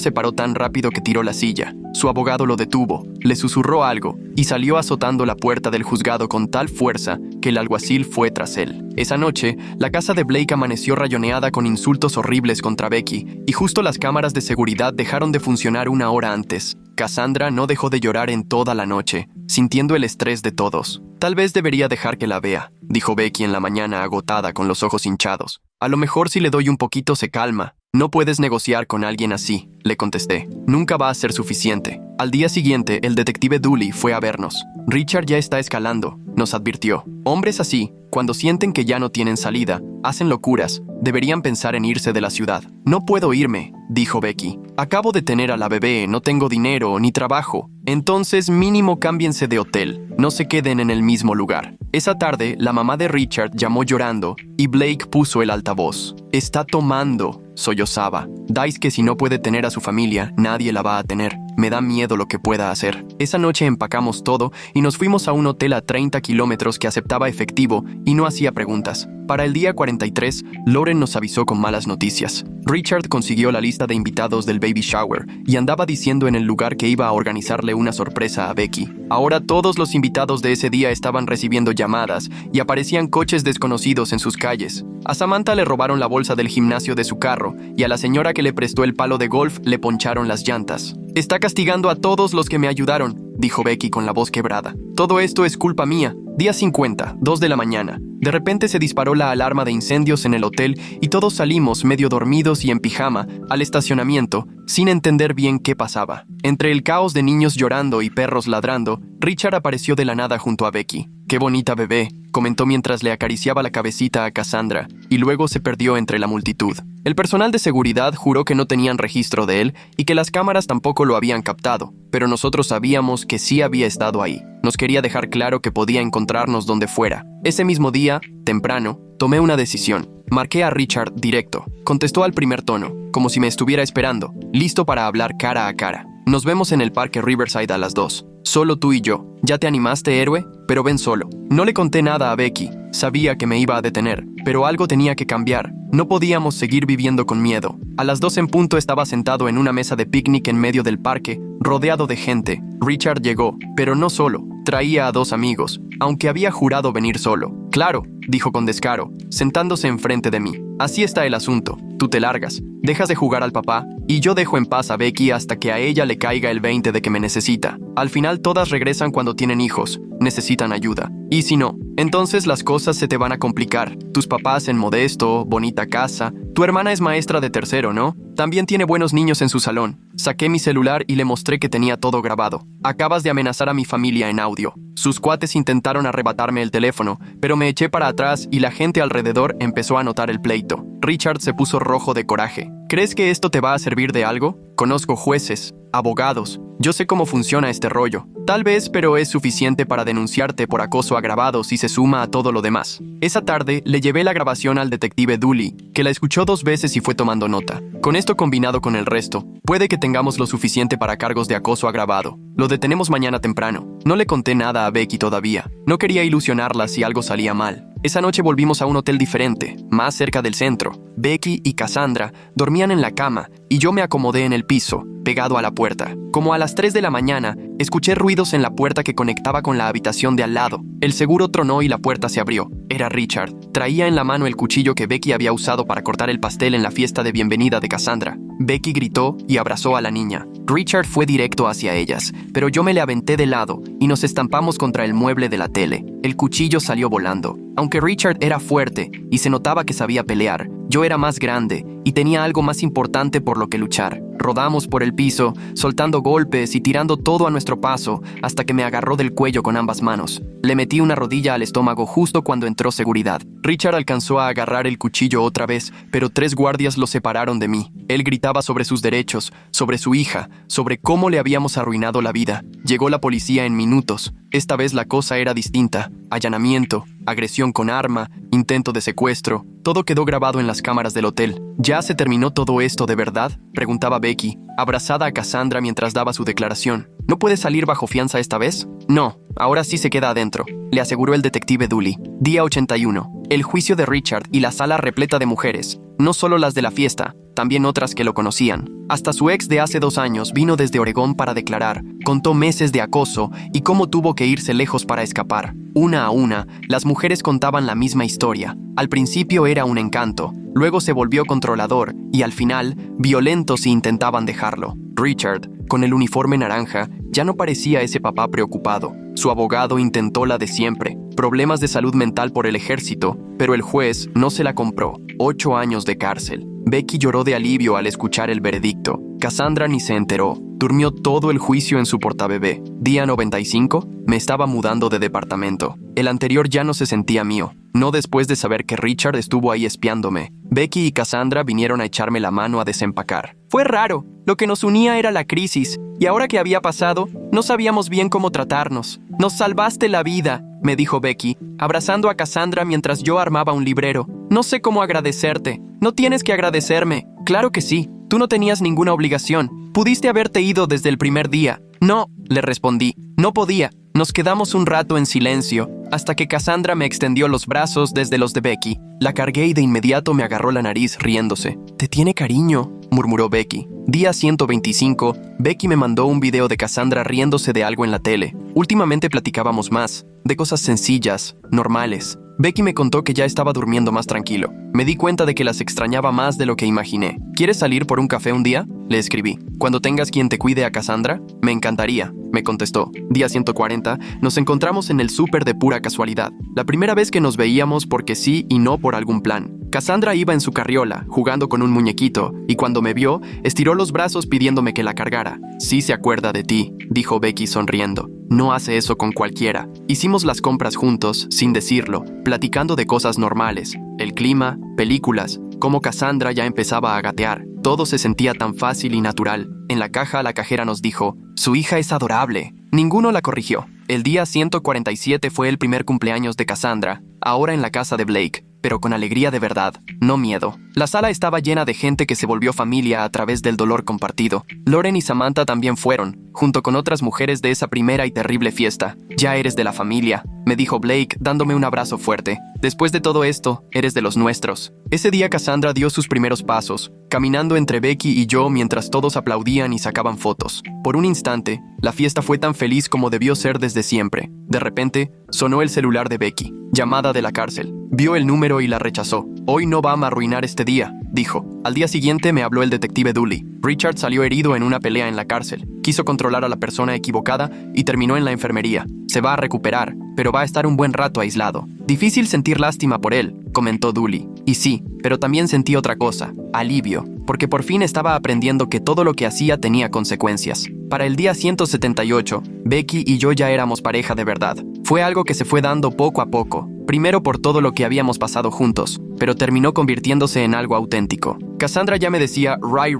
se paró tan rápido que tiró la silla. Su abogado lo detuvo, le susurró algo y salió azotando la puerta del juzgado con tal fuerza que el alguacil fue tras él. Esa noche, la casa de Blake amaneció rayoneada con insultos horribles contra Becky y justo las cámaras de seguridad dejaron de funcionar 1 hora antes. Cassandra no dejó de llorar en toda la noche, sintiendo el estrés de todos. «Tal vez debería dejar que la vea», dijo Becky en la mañana agotada con los ojos hinchados. «A lo mejor si le doy un poquito se calma». «No puedes negociar con alguien así», le contesté. «Nunca va a ser suficiente». Al día siguiente, el detective Dooley fue a vernos. «Richard ya está escalando», nos advirtió. «Hombres así, cuando sienten que ya no tienen salida, hacen locuras. Deberían pensar en irse de la ciudad». «No puedo irme», dijo Becky. «Acabo de tener a la bebé, no tengo dinero ni trabajo». «Entonces mínimo cámbiense de hotel, no se queden en el mismo lugar». Esa tarde, la mamá de Richard llamó llorando y Blake puso el altavoz. «Está tomando», sollozaba. «Dice que si no puede tener a su familia, nadie la va a tener». Me da miedo lo que pueda hacer. Esa noche empacamos todo y nos fuimos a un hotel a 30 kilómetros que aceptaba efectivo y no hacía preguntas. Para el día 43, Lauren nos avisó con malas noticias. Richard consiguió la lista de invitados del baby shower y andaba diciendo en el lugar que iba a organizarle una sorpresa a Becky. Ahora todos los invitados de ese día estaban recibiendo llamadas y aparecían coches desconocidos en sus calles. A Samantha le robaron la bolsa del gimnasio de su carro y a la señora que le prestó el palo de golf le poncharon las llantas. «Está castigando a todos los que me ayudaron», dijo Becky con la voz quebrada. «Todo esto es culpa mía». Día 50, 2 de la mañana. De repente se disparó la alarma de incendios en el hotel y todos salimos, medio dormidos y en pijama, al estacionamiento, sin entender bien qué pasaba. Entre el caos de niños llorando y perros ladrando, Richard apareció de la nada junto a Becky. «Qué bonita bebé», comentó mientras le acariciaba la cabecita a Cassandra, y luego se perdió entre la multitud. El personal de seguridad juró que no tenían registro de él y que las cámaras tampoco lo habían captado, pero nosotros sabíamos que sí había estado ahí. Nos quería dejar claro que podía encontrarnos donde fuera. Ese mismo día, temprano, tomé una decisión. Marqué a Richard directo. Contestó al primer tono, como si me estuviera esperando, listo para hablar cara a cara. «Nos vemos en el parque Riverside a las 2. Solo tú y yo. ¿Ya te animaste, héroe? Pero ven solo». No le conté nada a Becky. Sabía que me iba a detener, pero algo tenía que cambiar. No podíamos seguir viviendo con miedo. A las 2 en punto estaba sentado en una mesa de picnic en medio del parque, rodeado de gente. Richard llegó, pero no solo. Traía a 2 amigos, aunque había jurado venir solo. «Claro», dijo con descaro, sentándose enfrente de mí. «Así está el asunto. Tú te largas, dejas de jugar al papá, y yo dejo en paz a Becky hasta que a ella le caiga el 20 de que me necesita. Al final todas regresan cuando tienen hijos, necesitan ayuda. Y si no, entonces las cosas se te van a complicar. Tus papás en Modesto, bonita casa. Tu hermana es maestra de tercero, ¿no? También tiene buenos niños en su salón». Saqué mi celular y le mostré que tenía todo grabado. «Acabas de amenazar a mi familia en audio». Sus cuates intentaron arrebatarme el teléfono, pero me eché para atrás y la gente alrededor empezó a notar el pleito. Richard se puso rojo de coraje. «¿Crees que esto te va a servir de algo? Conozco jueces, abogados. Yo sé cómo funciona este rollo. Tal vez, pero es suficiente para denunciarte por acoso agravado si se suma a todo lo demás». Esa tarde le llevé la grabación al detective Dooley, que la escuchó 2 veces y fue tomando nota. «Con esto combinado con el resto, puede que tengamos lo suficiente para cargos de acoso agravado. Lo detenemos mañana temprano». No le conté nada a Becky todavía. No quería ilusionarla si algo salía mal. Esa noche volvimos a un hotel diferente, más cerca del centro. Becky y Cassandra dormían en la cama y yo me acomodé en el piso, pegado a la puerta. Como a las 3 de la mañana, escuché ruidos en la puerta que conectaba con la habitación de al lado. El seguro tronó y la puerta se abrió. Era Richard. Traía en la mano el cuchillo que Becky había usado para cortar el pastel en la fiesta de bienvenida de Cassandra. Becky gritó y abrazó a la niña. Richard fue directo hacia ellas, pero yo me le aventé de lado y nos estampamos contra el mueble de la tele. El cuchillo salió volando. Aunque Richard era fuerte y se notaba que sabía pelear, yo era más grande y tenía algo más importante por lo que luchar. Rodamos por el piso, soltando golpes y tirando todo a nuestro paso, hasta que me agarró del cuello con ambas manos. Le metí una rodilla al estómago justo cuando entró seguridad. Richard alcanzó a agarrar el cuchillo otra vez, pero 3 guardias lo separaron de mí. Él gritaba sobre sus derechos, sobre su hija, sobre cómo le habíamos arruinado la vida. Llegó la policía en minutos. Esta vez la cosa era distinta. Allanamiento, agresión con arma, intento de secuestro. Todo quedó grabado en las cámaras del hotel. ¿Ya se terminó todo esto de verdad?, preguntaba Becky, abrazada a Cassandra mientras daba su declaración. ¿No puede salir bajo fianza esta vez? No, ahora sí se queda adentro, le aseguró el detective Dooley. Día 81. El juicio de Richard y la sala repleta de mujeres. No solo las de la fiesta, también otras que lo conocían. Hasta su ex de hace 2 años vino desde Oregón para declarar. Contó meses de acoso y cómo tuvo que irse lejos para escapar. Una a una, las mujeres contaban la misma historia. Al principio era un encanto, luego se volvió controlador y al final, violento si intentaban dejarlo. Richard, con el uniforme naranja, ya no parecía ese papá preocupado. Su abogado intentó la de siempre, problemas de salud mental por el ejército, pero el juez no se la compró. 8 años de cárcel. Becky lloró de alivio al escuchar el veredicto. Cassandra ni se enteró. Durmió todo el juicio en su portabebé. Día 95, me estaba mudando de departamento. El anterior ya no se sentía mío. No después de saber que Richard estuvo ahí espiándome. Becky y Cassandra vinieron a echarme la mano a desempacar. Fue raro. Lo que nos unía era la crisis. Y ahora que había pasado, no sabíamos bien cómo tratarnos. Nos salvaste la vida, me dijo Becky, abrazando a Cassandra mientras yo armaba un librero. No sé cómo agradecerte. No tienes que agradecerme. Claro que sí. Tú no tenías ninguna obligación. Pudiste haberte ido desde el primer día. No, le respondí. No podía. Nos quedamos un rato en silencio, hasta que Cassandra me extendió los brazos desde los de Becky. La cargué y de inmediato me agarró la nariz riéndose. «Te tiene cariño», murmuró Becky. Día 125, Becky me mandó un video de Cassandra riéndose de algo en la tele. Últimamente platicábamos más, de cosas sencillas, normales. Becky me contó que ya estaba durmiendo más tranquilo. Me di cuenta de que las extrañaba más de lo que imaginé. ¿Quieres salir por un café un día?, le escribí. «Cuando tengas quien te cuide a Cassandra, me encantaría», me contestó. Día 140, nos encontramos en el súper de pura casualidad. La primera vez que nos veíamos porque sí y no por algún plan. Cassandra iba en su carriola, jugando con un muñequito, y cuando me vio, estiró los brazos pidiéndome que la cargara. «Sí se acuerda de ti», dijo Becky sonriendo. «No hace eso con cualquiera». Hicimos las compras juntos, sin decirlo, platicando de cosas normales. El clima, películas, cómo Cassandra ya empezaba a gatear. Todo se sentía tan fácil y natural. En la caja, la cajera nos dijo: «Su hija es adorable». Ninguno la corrigió. El día 147 fue el primer cumpleaños de Cassandra, ahora en la casa de Blake, pero con alegría de verdad, no miedo. La sala estaba llena de gente que se volvió familia a través del dolor compartido. Lauren y Samantha también fueron, junto con otras mujeres de esa primera y terrible fiesta. «Ya eres de la familia», me dijo Blake, dándome un abrazo fuerte. «Después de todo esto, eres de los nuestros». Ese día Cassandra dio sus primeros pasos, caminando entre Becky y yo mientras todos aplaudían y sacaban fotos. Por un instante, la fiesta fue tan feliz como debió ser desde siempre. De repente, sonó el celular de Becky. Llamada de la cárcel. Vio el número y la rechazó. «Hoy no vamos a arruinar este día», dijo. Al día siguiente me habló el detective Dooley. Richard salió herido en una pelea en la cárcel. Quiso controlar a la persona equivocada y terminó en la enfermería. Se va a recuperar, pero va a estar un buen rato aislado. «Difícil sentir lástima por él», comentó Dooley. Y sí, pero también sentí otra cosa, alivio, porque por fin estaba aprendiendo que todo lo que hacía tenía consecuencias. Para el día 178, Becky y yo ya éramos pareja de verdad. Fue algo que se fue dando poco a poco, primero por todo lo que habíamos pasado juntos, pero terminó convirtiéndose en algo auténtico. Cassandra ya me decía Ray.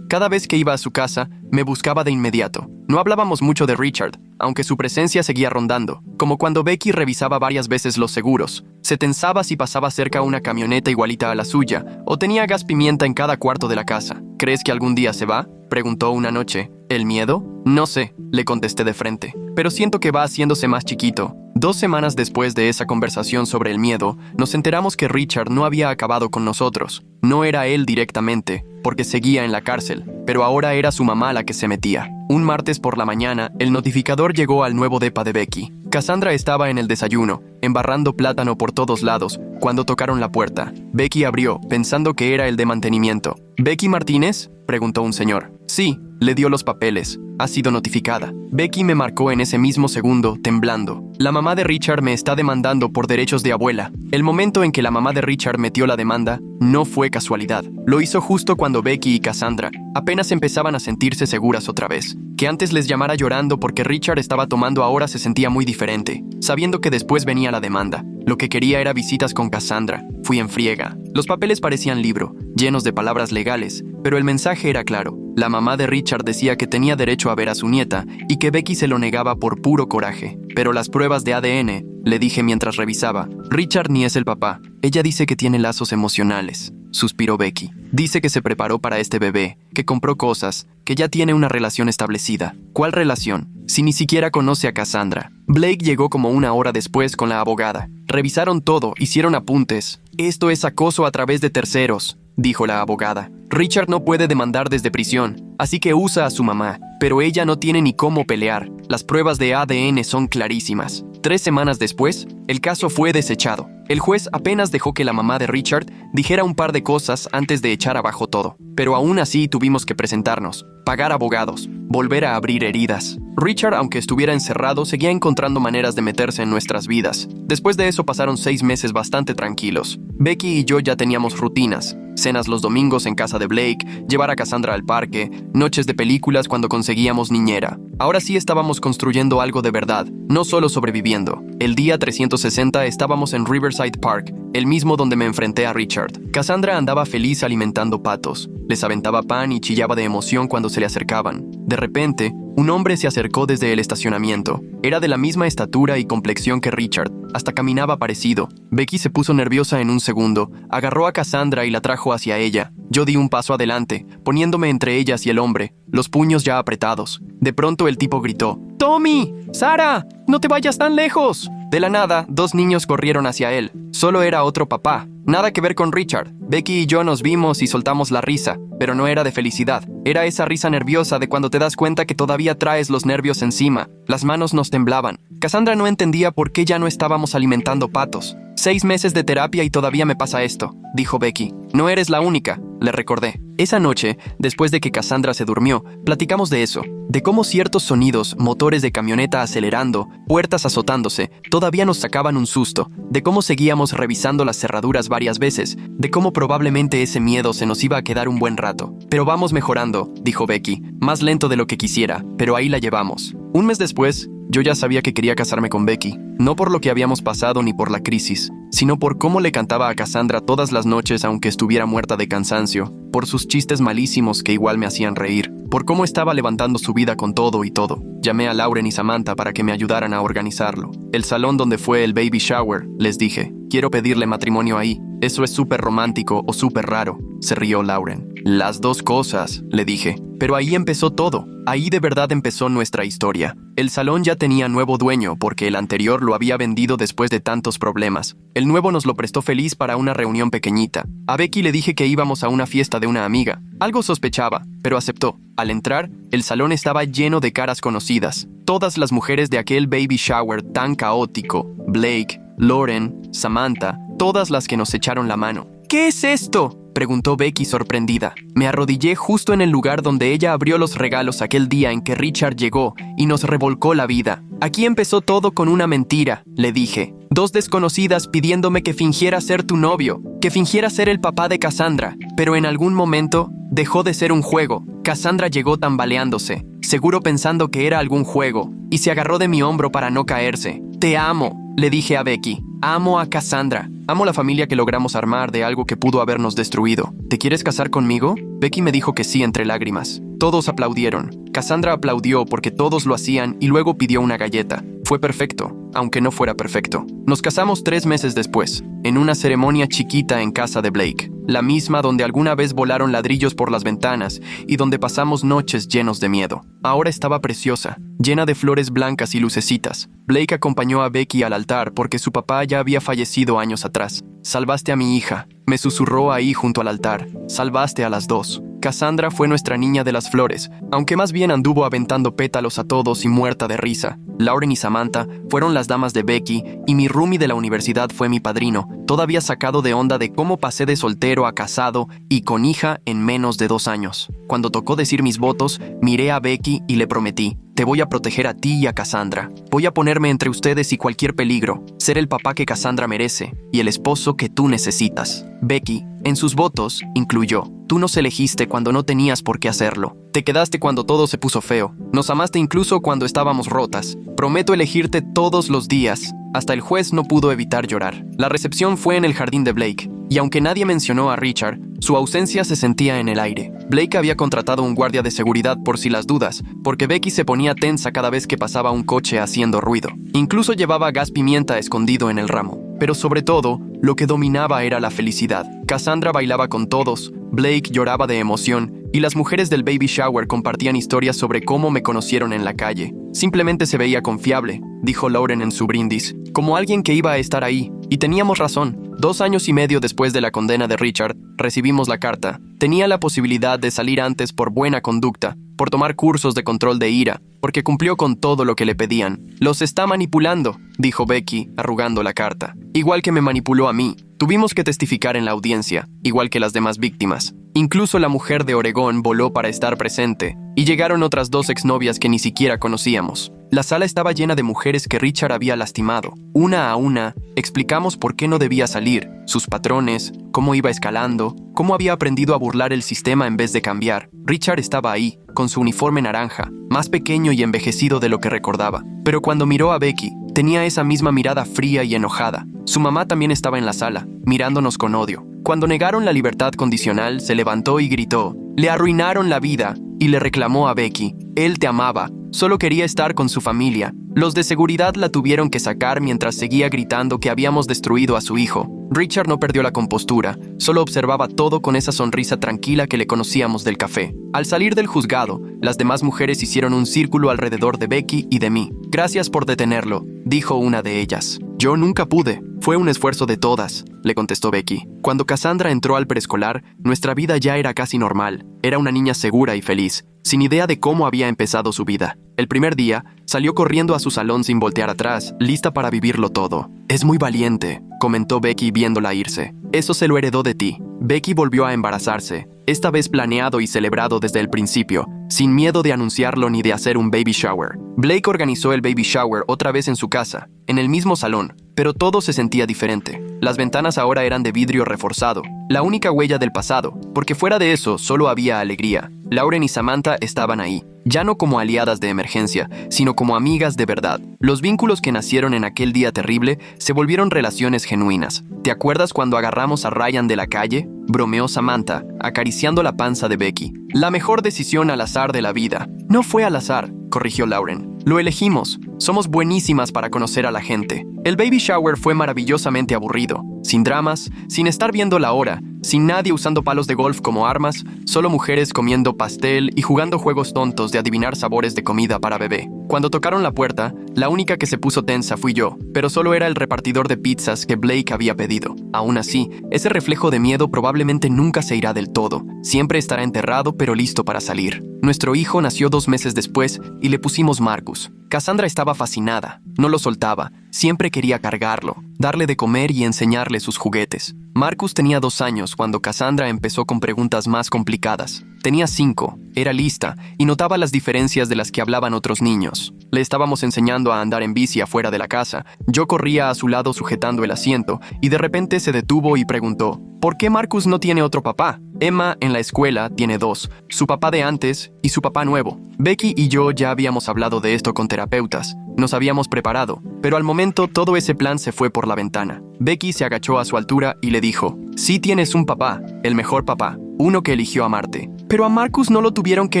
Cada vez que iba a su casa, me buscaba de inmediato. No hablábamos mucho de Richard, aunque su presencia seguía rondando, como cuando Becky revisaba varias veces los seguros. Se tensaba si pasaba cerca una camioneta igualita a la suya, o tenía gas pimienta en cada cuarto de la casa. «¿Crees que algún día se va?», preguntó una noche. «¿El miedo?». «No sé», le contesté de frente, «pero siento que va haciéndose más chiquito». 2 semanas después de esa conversación sobre el miedo, nos enteramos que Richard no había acabado con nosotros. No era él directamente, porque seguía en la cárcel, pero ahora era su mamá la que se metía. Un martes por la mañana, el notificador llegó al nuevo depa de Becky. Cassandra estaba en el desayuno, embarrando plátano por todos lados, cuando tocaron la puerta. Becky abrió, pensando que era el de mantenimiento. «¿Becky Martínez?», preguntó un señor. «Sí», le dio los papeles. «Ha sido notificada». Becky me marcó en ese mismo segundo, temblando. «La mamá de Richard me está demandando por derechos de abuela». El momento en que la mamá de Richard metió la demanda no fue casualidad. Lo hizo justo cuando Becky y Cassandra apenas empezaban a sentirse seguras otra vez. Que antes les llamara llorando porque Richard estaba tomando ahora se sentía muy diferente, sabiendo que después venía la demanda. Lo que quería era visitas con Cassandra. Fui en friega. Los papeles parecían libro, llenos de palabras legales, pero el mensaje era claro. La mamá de Richard decía que tenía derecho a ver a su nieta y que Becky se lo negaba por puro coraje. «Pero las pruebas de ADN», le dije mientras revisaba. «Richard ni es el papá. Ella dice que tiene lazos emocionales», suspiró Becky. «Dice que se preparó para este bebé, que compró cosas, que ya tiene una relación establecida». «¿Cuál relación? Si ni siquiera conoce a Cassandra». Blake llegó como 1 hora después con la abogada. Revisaron todo, hicieron apuntes. «Esto es acoso a través de terceros», dijo la abogada. «Richard no puede demandar desde prisión, así que usa a su mamá, pero ella no tiene ni cómo pelear. Las pruebas de ADN son clarísimas». 3 semanas después, el caso fue desechado. El juez apenas dejó que la mamá de Richard dijera un par de cosas antes de echar abajo todo. Pero aún así tuvimos que presentarnos, pagar abogados, volver a abrir heridas. Richard, aunque estuviera encerrado, seguía encontrando maneras de meterse en nuestras vidas. Después de eso pasaron 6 meses bastante tranquilos. Becky y yo ya teníamos rutinas. Cenas los domingos en casa de Blake, llevar a Cassandra al parque, noches de películas cuando conseguíamos niñera. Ahora sí estábamos construyendo algo de verdad, no solo sobreviviendo. El día 360 estábamos en Riverside Park, el mismo donde me enfrenté a Richard. Cassandra andaba feliz alimentando patos. Les aventaba pan y chillaba de emoción cuando se le acercaban. De repente, un hombre se acercó desde el estacionamiento. Era de la misma estatura y complexión que Richard, hasta caminaba parecido. Becky se puso nerviosa en un segundo, agarró a Cassandra y la trajo hacia ella. Yo di un paso adelante, poniéndome entre ellas y el hombre, los puños ya apretados. De pronto el tipo gritó: «¡Tommy! ¡Sara! ¡No te vayas tan lejos!». De la nada, 2 niños corrieron hacia él. Solo era otro papá. Nada que ver con Richard. Becky y yo nos vimos y soltamos la risa, pero no era de felicidad. Era esa risa nerviosa de cuando te das cuenta que todavía traes los nervios encima. Las manos nos temblaban. Cassandra no entendía por qué ya no estábamos alimentando patos. 6 meses de terapia y todavía me pasa esto, dijo Becky. No eres la única, le recordé. Esa noche, después de que Cassandra se durmió, platicamos de eso, de cómo ciertos sonidos, motores de camioneta acelerando, puertas azotándose, todavía nos sacaban un susto, de cómo seguíamos revisando las cerraduras varias veces, de cómo probablemente ese miedo se nos iba a quedar un buen rato. Pero vamos mejorando, dijo Becky, más lento de lo que quisiera, pero ahí la llevamos. Un mes después, yo ya sabía que quería casarme con Becky, no por lo que habíamos pasado ni por la crisis, sino por cómo le cantaba a Cassandra todas las noches aunque estuviera muerta de cansancio, por sus chistes malísimos que igual me hacían reír, por cómo estaba levantando su vida con todo y todo. Llamé a Lauren y Samantha para que me ayudaran a organizarlo. El salón donde fue el baby shower, les dije, quiero pedirle matrimonio ahí. Eso es súper romántico o súper raro, se rió Lauren. Las 2 cosas, le dije. Pero ahí empezó todo. Ahí de verdad empezó nuestra historia. El salón ya tenía nuevo dueño porque el anterior lo había vendido después de tantos problemas. El nuevo nos lo prestó feliz para una reunión pequeñita. A Becky le dije que íbamos a una fiesta de una amiga. Algo sospechaba, pero aceptó. Al entrar, el salón estaba lleno de caras conocidas. Todas las mujeres de aquel baby shower tan caótico. Blake, Lauren, Samantha, todas las que nos echaron la mano. ¿Qué es esto?, preguntó Becky sorprendida. Me arrodillé justo en el lugar donde ella abrió los regalos aquel día en que Richard llegó y nos revolcó la vida. Aquí empezó todo con una mentira, le dije. 2 desconocidas pidiéndome que fingiera ser tu novio, que fingiera ser el papá de Cassandra, pero en algún momento dejó de ser un juego. Cassandra llegó tambaleándose, seguro pensando que era algún juego, y se agarró de mi hombro para no caerse. Te amo, le dije a Becky. Amo a Cassandra. Amo la familia que logramos armar de algo que pudo habernos destruido. ¿Te quieres casar conmigo? Becky me dijo que sí entre lágrimas. Todos aplaudieron. Cassandra aplaudió porque todos lo hacían y luego pidió una galleta. Fue perfecto, aunque no fuera perfecto. Nos casamos 3 meses después, en una ceremonia chiquita en casa de Blake. La misma donde alguna vez volaron ladrillos por las ventanas y donde pasamos noches llenos de miedo. Ahora estaba preciosa, llena de flores blancas y lucecitas. Blake acompañó a Becky al altar porque su papá ya había fallecido años atrás. Salvaste a mi hija, me susurró ahí junto al altar. Salvaste a las 2. Cassandra fue nuestra niña de las flores, aunque más bien anduvo aventando pétalos a todos y muerta de risa. Lauren y Samantha fueron las damas de Becky y mi roomie de la universidad fue mi padrino, todavía sacado de onda de cómo pasé de soltero a casado y con hija en menos de 2 años. Cuando tocó decir mis votos, miré a Becky y le prometí: te voy a proteger a ti y a Cassandra. Voy a ponerme entre ustedes y cualquier peligro, ser el papá que Cassandra merece y el esposo que tú necesitas. Becky, en sus votos, incluyó: tú nos elegiste cuando no tenías por qué hacerlo. Te quedaste cuando todo se puso feo. Nos amaste incluso cuando estábamos rotas. Prometo elegirte todos los días. Hasta el juez no pudo evitar llorar. La recepción fue en el jardín de Blake, y aunque nadie mencionó a Richard, su ausencia se sentía en el aire. Blake había contratado un guardia de seguridad por si las dudas, porque Becky se ponía tensa cada vez que pasaba un coche haciendo ruido. Incluso llevaba gas pimienta escondido en el ramo. Pero sobre todo, lo que dominaba era la felicidad. Cassandra bailaba con todos, Blake lloraba de emoción, y las mujeres del baby shower compartían historias sobre cómo me conocieron en la calle. Simplemente se veía confiable, dijo Lauren en su brindis, como alguien que iba a estar ahí. Y teníamos razón. 2 años y medio después de la condena de Richard, recibimos la carta. Tenía la posibilidad de salir antes por buena conducta, por tomar cursos de control de ira, porque cumplió con todo lo que le pedían. Los está manipulando, dijo Becky, arrugando la carta. Igual que me manipuló a mí. Tuvimos que testificar en la audiencia, igual que las demás víctimas. Incluso la mujer de Oregón voló para estar presente, y llegaron otras 2 exnovias que ni siquiera conocíamos. La sala estaba llena de mujeres que Richard había lastimado. Una a una, explicamos por qué no debía salir, sus patrones, cómo iba escalando, cómo había aprendido a burlar el sistema en vez de cambiar. Richard estaba ahí, con su uniforme naranja, más pequeño y envejecido de lo que recordaba. Pero cuando miró a Becky, tenía esa misma mirada fría y enojada. Su mamá también estaba en la sala, mirándonos con odio. Cuando negaron la libertad condicional, se levantó y gritó: «Le arruinaron la vida», y le reclamó a Becky: «Él te amaba, Solo quería estar con su familia. Los de seguridad la tuvieron que sacar mientras seguía gritando que habíamos destruido a su hijo. Richard no perdió la compostura, solo observaba todo con esa sonrisa tranquila que le conocíamos del café. Al salir del juzgado, las demás mujeres hicieron un círculo alrededor de Becky y de mí. «Gracias por detenerlo», dijo una de ellas. «Yo nunca pude. Fue un esfuerzo de todas», le contestó Becky. Cuando Cassandra entró al preescolar, nuestra vida ya era casi normal. Era una niña segura y feliz, sin idea de cómo había empezado su vida. El primer día, salió corriendo a su salón sin voltear atrás, lista para vivirlo todo. «Es muy valiente», comentó Becky viéndola irse. «Eso se lo heredó de ti». Becky volvió a embarazarse, esta vez planeado y celebrado desde el principio, sin miedo de anunciarlo ni de hacer un baby shower. Blake organizó el baby shower otra vez en su casa, en el mismo salón, pero todo se sentía diferente. Las ventanas ahora eran de vidrio reforzado, la única huella del pasado, porque fuera de eso solo había alegría. Lauren y Samantha estaban ahí, ya no como aliadas de emergencia, sino como amigas de verdad. Los vínculos que nacieron en aquel día terrible se volvieron relaciones genuinas. ¿Te acuerdas cuando agarramos a Ryan de la calle?, bromeó Samantha, acariciando la panza de Becky. «La mejor decisión al azar de la vida». «No fue al azar», corrigió Lauren. «Lo elegimos. Somos buenísimas para conocer a la gente». El baby shower fue maravillosamente aburrido, sin dramas, sin estar viendo la hora, sin nadie usando palos de golf como armas, solo mujeres comiendo pastel y jugando juegos tontos de adivinar sabores de comida para bebé. Cuando tocaron la puerta, la única que se puso tensa fui yo, pero solo era el repartidor de pizzas que Blake había pedido. Aún así, ese reflejo de miedo probablemente nunca se irá del todo. Siempre estará enterrado pero listo para salir. Nuestro hijo nació 2 meses después y le pusimos Marcus. Cassandra estaba fascinada, no lo soltaba, siempre quería cargarlo, darle de comer y enseñarle sus juguetes. Marcus tenía 2 años cuando Cassandra empezó con preguntas más complicadas. Tenía 5, era lista y notaba las diferencias de las que hablaban otros niños. Le estábamos enseñando a andar en bici afuera de la casa. Yo corría a su lado sujetando el asiento y de repente se detuvo y preguntó: «¿Por qué Marcus no tiene otro papá?» Emma en la escuela tiene 2, su papá de antes y su papá nuevo. Becky y yo ya habíamos hablado de esto con terapeutas. Nos habíamos preparado, pero al momento todo ese plan se fue por la ventana. Becky se agachó a su altura y le dijo: «Sí tienes un papá, el mejor papá, uno que eligió amarte». «¿Pero a Marcus no lo tuvieron que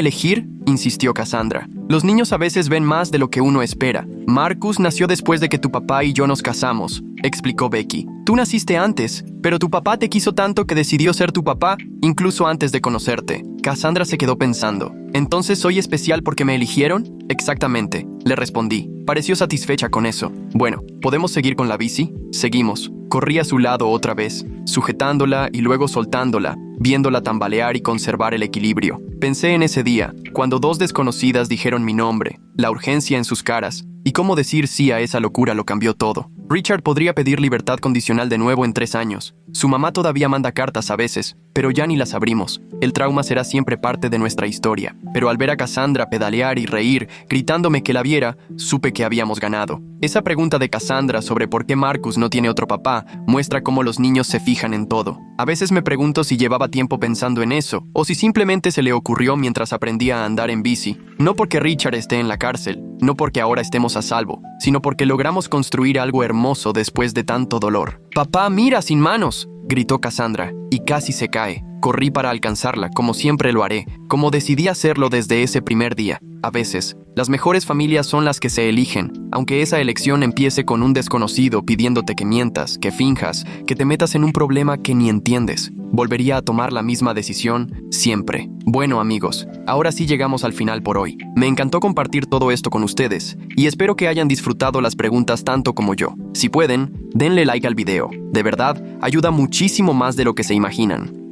elegir?», insistió Cassandra. «Los niños a veces ven más de lo que uno espera. Marcus nació después de que tu papá y yo nos casamos», explicó Becky. «Tú naciste antes, pero tu papá te quiso tanto que decidió ser tu papá, incluso antes de conocerte». Cassandra se quedó pensando. «¿Entonces soy especial porque me eligieron?». «Exactamente», le respondí. Pareció satisfecha con eso. «Bueno, ¿podemos seguir con la bici?». Seguimos. Corrí a su lado otra vez, sujetándola y luego soltándola, viéndola tambalear y conservar el equilibrio. Pensé en ese día, cuando 2 desconocidas dijeron mi nombre, la urgencia en sus caras, y cómo decir sí a esa locura lo cambió todo. Richard podría pedir libertad condicional de nuevo en 3 años. Su mamá todavía manda cartas a veces, pero ya ni las abrimos. El trauma será siempre parte de nuestra historia. Pero al ver a Cassandra pedalear y reír, gritándome que la viera, supe que habíamos ganado. Esa pregunta de Cassandra sobre por qué Marcus no tiene otro papá muestra cómo los niños se fijan en todo. A veces me pregunto si llevaba tiempo pensando en eso, o si simplemente se le ocurrió mientras aprendía a andar en bici. No porque Richard esté en la cárcel, no porque ahora estemos a salvo, sino porque logramos construir algo hermoso después de tanto dolor. «¡Papá, mira, sin manos!», gritó Cassandra, y casi se cae. Corrí para alcanzarla, como siempre lo haré, como decidí hacerlo desde ese primer día. A veces, las mejores familias son las que se eligen, aunque esa elección empiece con un desconocido pidiéndote que mientas, que finjas, que te metas en un problema que ni entiendes. Volvería a tomar la misma decisión siempre. Bueno, amigos, ahora sí llegamos al final por hoy. Me encantó compartir todo esto con ustedes y espero que hayan disfrutado las preguntas tanto como yo. Si pueden, denle like al video. De verdad, ayuda muchísimo más de lo que se imaginan.